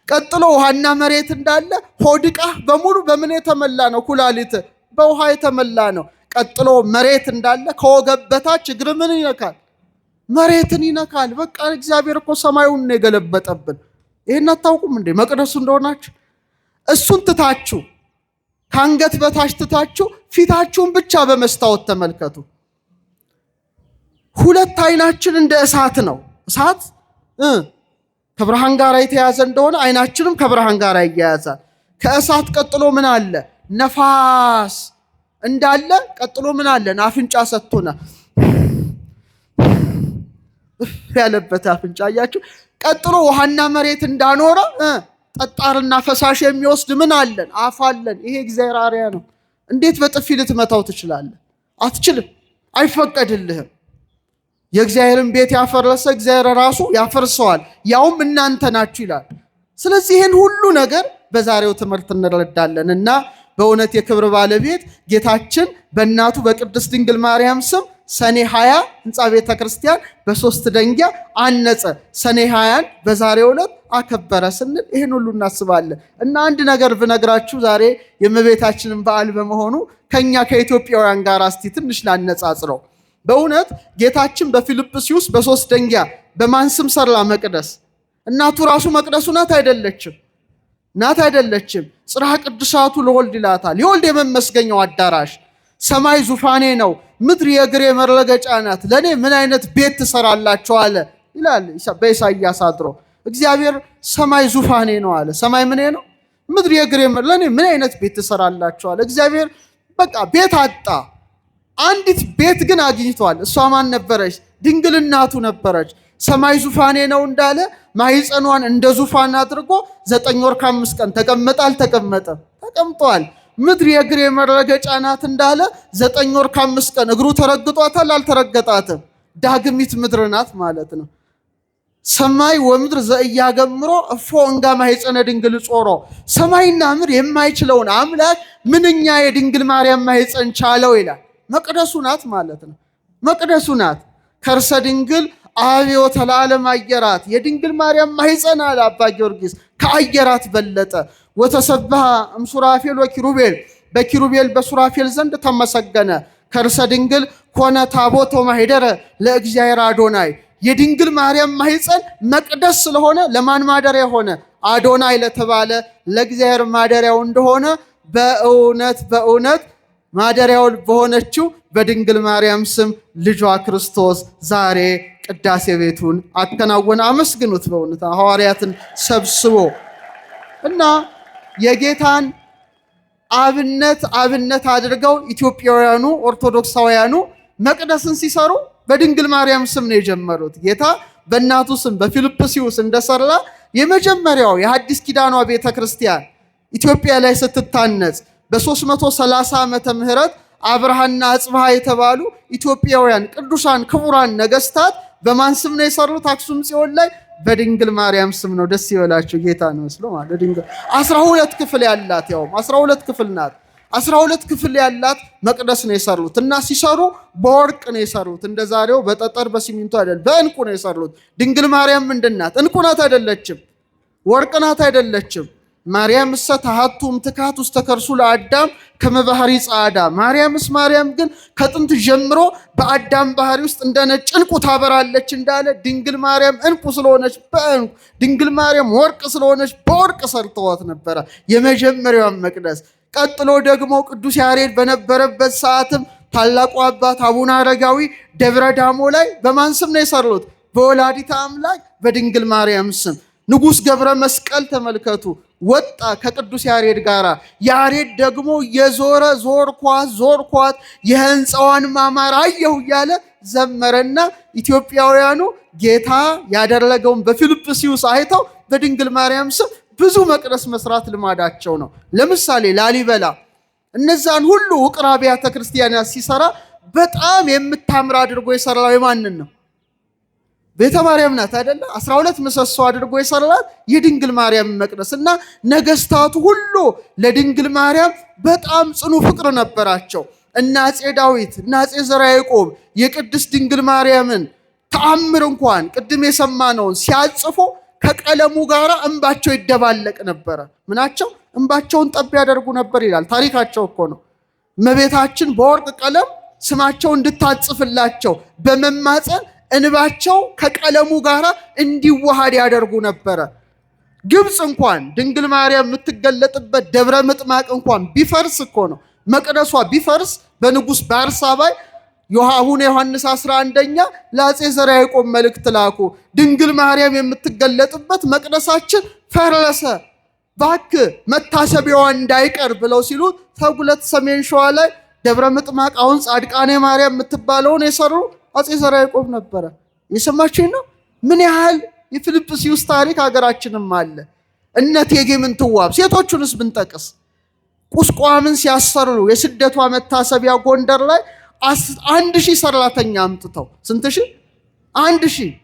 ቀጥሎ ውሃና መሬት እንዳለ ሆድቃ በሙሉ በምን የተመላ ነው? ኩላሊት በውሃ የተመላ ነው። ቀጥሎ መሬት እንዳለ ከወገብ በታች እግር ምን ይነካል? መሬትን ይነካል። በቃ እግዚአብሔር እኮ ሰማዩን ነው የገለበጠብን። ይሄን አታውቁም እንዴ? መቅደሱ እንደሆናችሁ እሱን ትታችሁ ከአንገት በታች ትታችሁ ፊታችሁን ብቻ በመስታወት ተመልከቱ። 2 አይናችን እንደ እሳት ነው። እሳት ከብርሃን ጋር የተያዘ እንደሆነ አይናችንም ከብርሃን ጋር ይያያዛል። ከእሳት ቀጥሎ ምን አለ? ነፋስ እንዳለ ቀጥሎ ምን አለ? አፍንጫ ሰጥቶና ያለበት አፍንጫ አያችሁ። ቀጥሎ ውሃና መሬት እንዳኖረ ጠጣርና ፈሳሽ የሚወስድ ምን አለን? አፍ አለን። ይሄ እግዚአብሔር አርያ ነው። እንዴት በጥፊ ልትመታው ትችላለህ? አትችልም፣ አይፈቀድልህም። የእግዚአብሔርን ቤት ያፈረሰ እግዚአብሔር ራሱ ያፈርሰዋል፣ ያውም እናንተ ናችሁ ይላል። ስለዚህ ይህን ሁሉ ነገር በዛሬው ትምህርት እንረዳለን እና በእውነት የክብር ባለቤት ጌታችን በእናቱ በቅድስት ድንግል ማርያም ስም ሰኔ 20 ህንፃ ቤተ ክርስቲያን በ3 ደንጊያ አነጸ። ሰኔ 20 በዛሬው ዕለት አከበረ ስንል ይህን ሁሉ እናስባለን እና አንድ ነገር ብነግራችሁ ዛሬ የእመቤታችንን በዓል በመሆኑ ከኛ ከኢትዮጵያውያን ጋር እስቲ ትንሽ ላነጻጽረው። በእውነት ጌታችን በፊልጵስዩስ በ3 ደንጊያ በማን ስም ሰራ መቅደስ? እናቱ ራሱ መቅደሱ ናት አይደለችም? ናት አይደለችም? ጽርሐ ቅዱሳቱ ለወልድ ይላታል። የወልድ የመመስገኛው አዳራሽ ሰማይ ዙፋኔ ነው፣ ምድር የእግሬ መረገጫ ናት። ለእኔ ምን አይነት ቤት ትሰራላችሁ አለ ይላል በኢሳይያስ አድሮ። እግዚአብሔር ሰማይ ዙፋኔ ነው አለ። ሰማይ ምን ነው? ምድር የእግሬ ለእኔ ምን አይነት ቤት ትሰራላችሁ አለ። እግዚአብሔር በቃ ቤት አጣ። አንዲት ቤት ግን አግኝቷል። እሷ ማን ነበረች? ድንግል እናቱ ነበረች። ሰማይ ዙፋኔ ነው እንዳለ ማኅፀኗን እንደ ዙፋን አድርጎ 9 ወር ከ5 ቀን ተቀመጠ። አልተቀመጠም? ተቀምጧል። ምድር የእግሬ መረገጫ ናት እንዳለ 9 ወር ከ5 ቀን እግሩ ተረግጧታል? አልተረገጣትም? ዳግሚት ምድር ናት ማለት ነው። ሰማይ ወምድር ዘእያገምሮ እፎ እንጋ ማኅፀነ ድንግል ጾሮ። ሰማይና ምድር የማይችለውን አምላክ ምንኛ የድንግል ማርያም ማኅፀን ቻለው ይላል። መቅደሱ ናት ማለት ነው። መቅደሱ ናት። ከርሰ ድንግል አብዮ ተላለም አየራት። የድንግል ማርያም ማኅፀን አለ አባ ጊዮርጊስ ከአየራት በለጠ። ወተሰብሐ እምሱራፌል ወኪሩቤል፣ በኪሩቤል በሱራፌል ዘንድ ተመሰገነ። ከርሰ ድንግል ኮነ ታቦቶ ማኅደረ ለእግዚአብሔር አዶናይ። የድንግል ማርያም ማኅፀን መቅደስ ስለሆነ ለማን ማደሪያ ሆነ? አዶናይ ለተባለ ለእግዚአብሔር ማደሪያው እንደሆነ በእውነት በእውነት ማደሪያው በሆነችው በድንግል ማርያም ስም ልጇ ክርስቶስ ዛሬ ቅዳሴ ቤቱን አከናወነ። አመስግኑት በእውነት ሐዋርያትን ሰብስቦ እና የጌታን አብነት አድርገው ኢትዮጵያውያኑ ኦርቶዶክሳውያኑ መቅደስን ሲሰሩ በድንግል ማርያም ስም ነው የጀመሩት። ጌታ በእናቱ ስም በፊልጵስዩስ እንደሰራ የመጀመሪያው የሐዲስ ኪዳኗ ቤተክርስቲያን ኢትዮጵያ ላይ ስትታነጽ በ330 ዓመተ ምህረት አብርሃና አጽብሃ የተባሉ ኢትዮጵያውያን ቅዱሳን ክቡራን ነገስታት በማን ስም ነው የሰሩት? አክሱም ጽዮን ላይ በድንግል ማርያም ስም ነው። ደስ ይበላቸው። ጌታ ነው መስሎ ማለት ድንግል 12 ክፍል ያላት ያውም 12 ክፍል ናት። 12 ክፍል ያላት መቅደስ ነው የሰሩት እና ሲሰሩ በወርቅ ነው የሰሩት። እንደዛሬው በጠጠር በሲሚንቶ አይደለም፣ በእንቁ ነው የሰሩት። ድንግል ማርያም ምንድናት? እንቁ ናት አይደለችም? ወርቅ ናት አይደለችም? ማርያም እሰ ተሃቱም ትካት ውስጥ ተከርሱ ለአዳም ከመባህሪ ጻዳ። ማርያም ግን ከጥንት ጀምሮ በአዳም ባህሪ ውስጥ እንደ ነጭ እንቁ ታበራለች እንዳለ ድንግል ማርያም እንቁ ስለሆነች በእንቁ፣ ድንግል ማርያም ወርቅ ስለሆነች በወርቅ ሰርተዋት ነበረ የመጀመሪያውን መቅደስ። ቀጥሎ ደግሞ ቅዱስ ያሬድ በነበረበት ሰዓትም ታላቁ አባት አቡነ አረጋዊ ደብረ ዳሞ ላይ በማን ስም ነው የሰሩት? በወላዲተ አምላክ በድንግል ማርያም ስም። ንጉሥ ገብረ መስቀል ተመልከቱ ወጣ ከቅዱስ ያሬድ ጋር። ያሬድ ደግሞ የዞረ ዞርኳት የህንፃዋን ማማር አየሁ እያለ ዘመረና ኢትዮጵያውያኑ ጌታ ያደረገውን በፊልጵስዩስ አይተው በድንግል ማርያም ስም ብዙ መቅደስ መስራት ልማዳቸው ነው። ለምሳሌ ላሊበላ እነዛን ሁሉ ውቅር አብያተ ክርስቲያናት ሲሰራ በጣም የምታምር አድርጎ የሰራው የማንን ነው? ቤተ ማርያም ናት አይደለ? 12 ምሰሶ አድርጎ የሰራት የድንግል ማርያም መቅደስ እና ነገስታቱ ሁሉ ለድንግል ማርያም በጣም ጽኑ ፍቅር ነበራቸው። እና አፄ ዳዊት እና አፄ ዘርዓ ያዕቆብ የቅድስት ድንግል ማርያምን ተአምር እንኳን ቅድም የሰማነውን ሲያጽፉ ከቀለሙ ጋር እንባቸው ይደባለቅ ነበረ። ምናቸው? እንባቸውን ጠብ ያደርጉ ነበር ይላል ታሪካቸው እኮ ነው። እመቤታችን በወርቅ ቀለም ስማቸው እንድታጽፍላቸው በመማፀን እንባቸው ከቀለሙ ጋር እንዲዋሃድ ያደርጉ ነበረ። ግብፅ እንኳን ድንግል ማርያም የምትገለጥበት ደብረ ምጥማቅ እንኳን ቢፈርስ እኮ ነው መቅደሷ ቢፈርስ በንጉሥ በአርሳባይ አቡነ ዮሐንስ 11ኛ ለአፄ ዘርዓ ያዕቆብ መልእክት ላኩ። ድንግል ማርያም የምትገለጥበት መቅደሳችን ፈረሰ፣ እባክህ መታሰቢያዋ እንዳይቀር ብለው ሲሉ ተጉለት ሰሜን ሸዋ ላይ ደብረ ምጥማቅ አሁን ጻድቃኔ ማርያም የምትባለውን የሰሩ አፄ ዘርዓ ያዕቆብ ነበረ። የሰማችሁኝ ነው? ምን ያህል የፊልጵስዩስ ታሪክ ሀገራችንም አለ። እነ እቴጌ ምንትዋብ ሴቶቹንስ ብንጠቅስ ቁስቋምን ሲያሰሩ የስደቷ መታሰቢያ ጎንደር ላይ 1000 ሰራተኛ አምጥተው ስንት ሺህ? 1000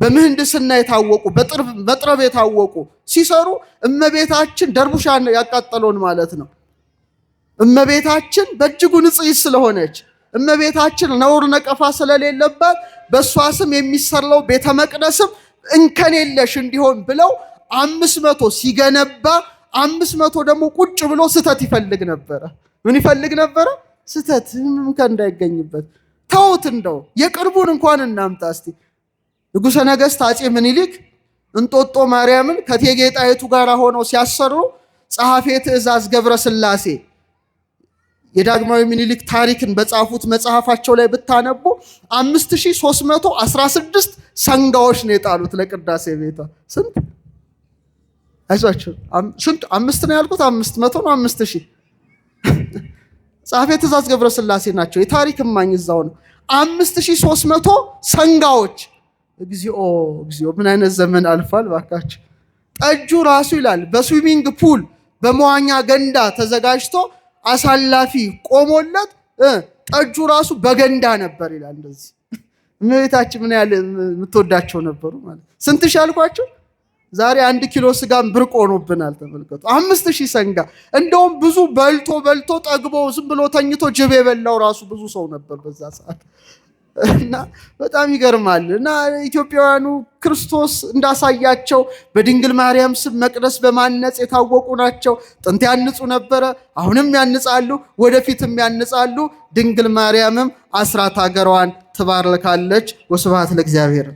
በምህንድስና የታወቁ በጥረብ የታወቁ ሲሰሩ እመቤታችን ደርቡሻን ያቃጠለውን ማለት ነው። እመቤታችን በእጅጉ ንጽሕት ስለሆነች እመቤታችን ነውር ነቀፋ ስለሌለባት በእሷ ስም የሚሰራው ቤተ መቅደስም እንከን የለሽ እንዲሆን ብለው 500 ሲገነባ 500 ደግሞ ቁጭ ብሎ ስተት ይፈልግ ነበረ። ምን ይፈልግ ነበረ? ስተት እንከን እንዳይገኝበት። ተውት፣ እንደው የቅርቡን እንኳን እናምጣ እስቲ። ንጉሠ ነገሥት አፄ ምኒልክ እንጦጦ ማርያምን ከእቴጌ ጣይቱ ጋር ሆነው ሲያሰሩ ጸሐፌ ትእዛዝ ገብረ ሥላሴ የዳግማዊ ምኒልክ ታሪክን በጻፉት መጽሐፋቸው ላይ ብታነቡ 5316 ሰንጋዎች ነው የጣሉት ለቅዳሴ ቤቷ። ስንት? አይዟችሁ ስንት? 5 ነው ያልኩት? 500 ነው? 5000? ጸሐፌ ትእዛዝ ገብረ ሥላሴ ናቸው። የታሪክ እማኝ እዛው ነው። 5300 ሰንጋዎች። እግዚኦ እግዚኦ! ምን አይነት ዘመን አልፏል ባካችሁ። ጠጁ ራሱ ይላል በስዊሚንግ ፑል በመዋኛ ገንዳ ተዘጋጅቶ አሳላፊ ቆሞለት ጠጁ ራሱ በገንዳ ነበር ይላል። እንደዚህ እመቤታችን ምን ያህል የምትወዳቸው ነበሩ ማለት። ስንት ሺህ አልኳቸው? ዛሬ 1 ኪሎ ስጋም ብርቅ ሆኖብናል። ተመልከቱ 5000 ሰንጋ። እንደውም ብዙ በልቶ ጠግቦ ዝም ብሎ ተኝቶ ጅብ የበላው ራሱ ብዙ ሰው ነበር በዛ ሰዓት። እና በጣም ይገርማል። እና ኢትዮጵያውያኑ ክርስቶስ እንዳሳያቸው በድንግል ማርያም ስም መቅደስ በማነጽ የታወቁ ናቸው። ጥንት ያንጹ ነበረ፣ አሁንም ያንጻሉ፣ ወደፊትም ያንጻሉ። ድንግል ማርያምም አስራት ሀገሯን ትባርካለች። ወስብሐት ለእግዚአብሔር።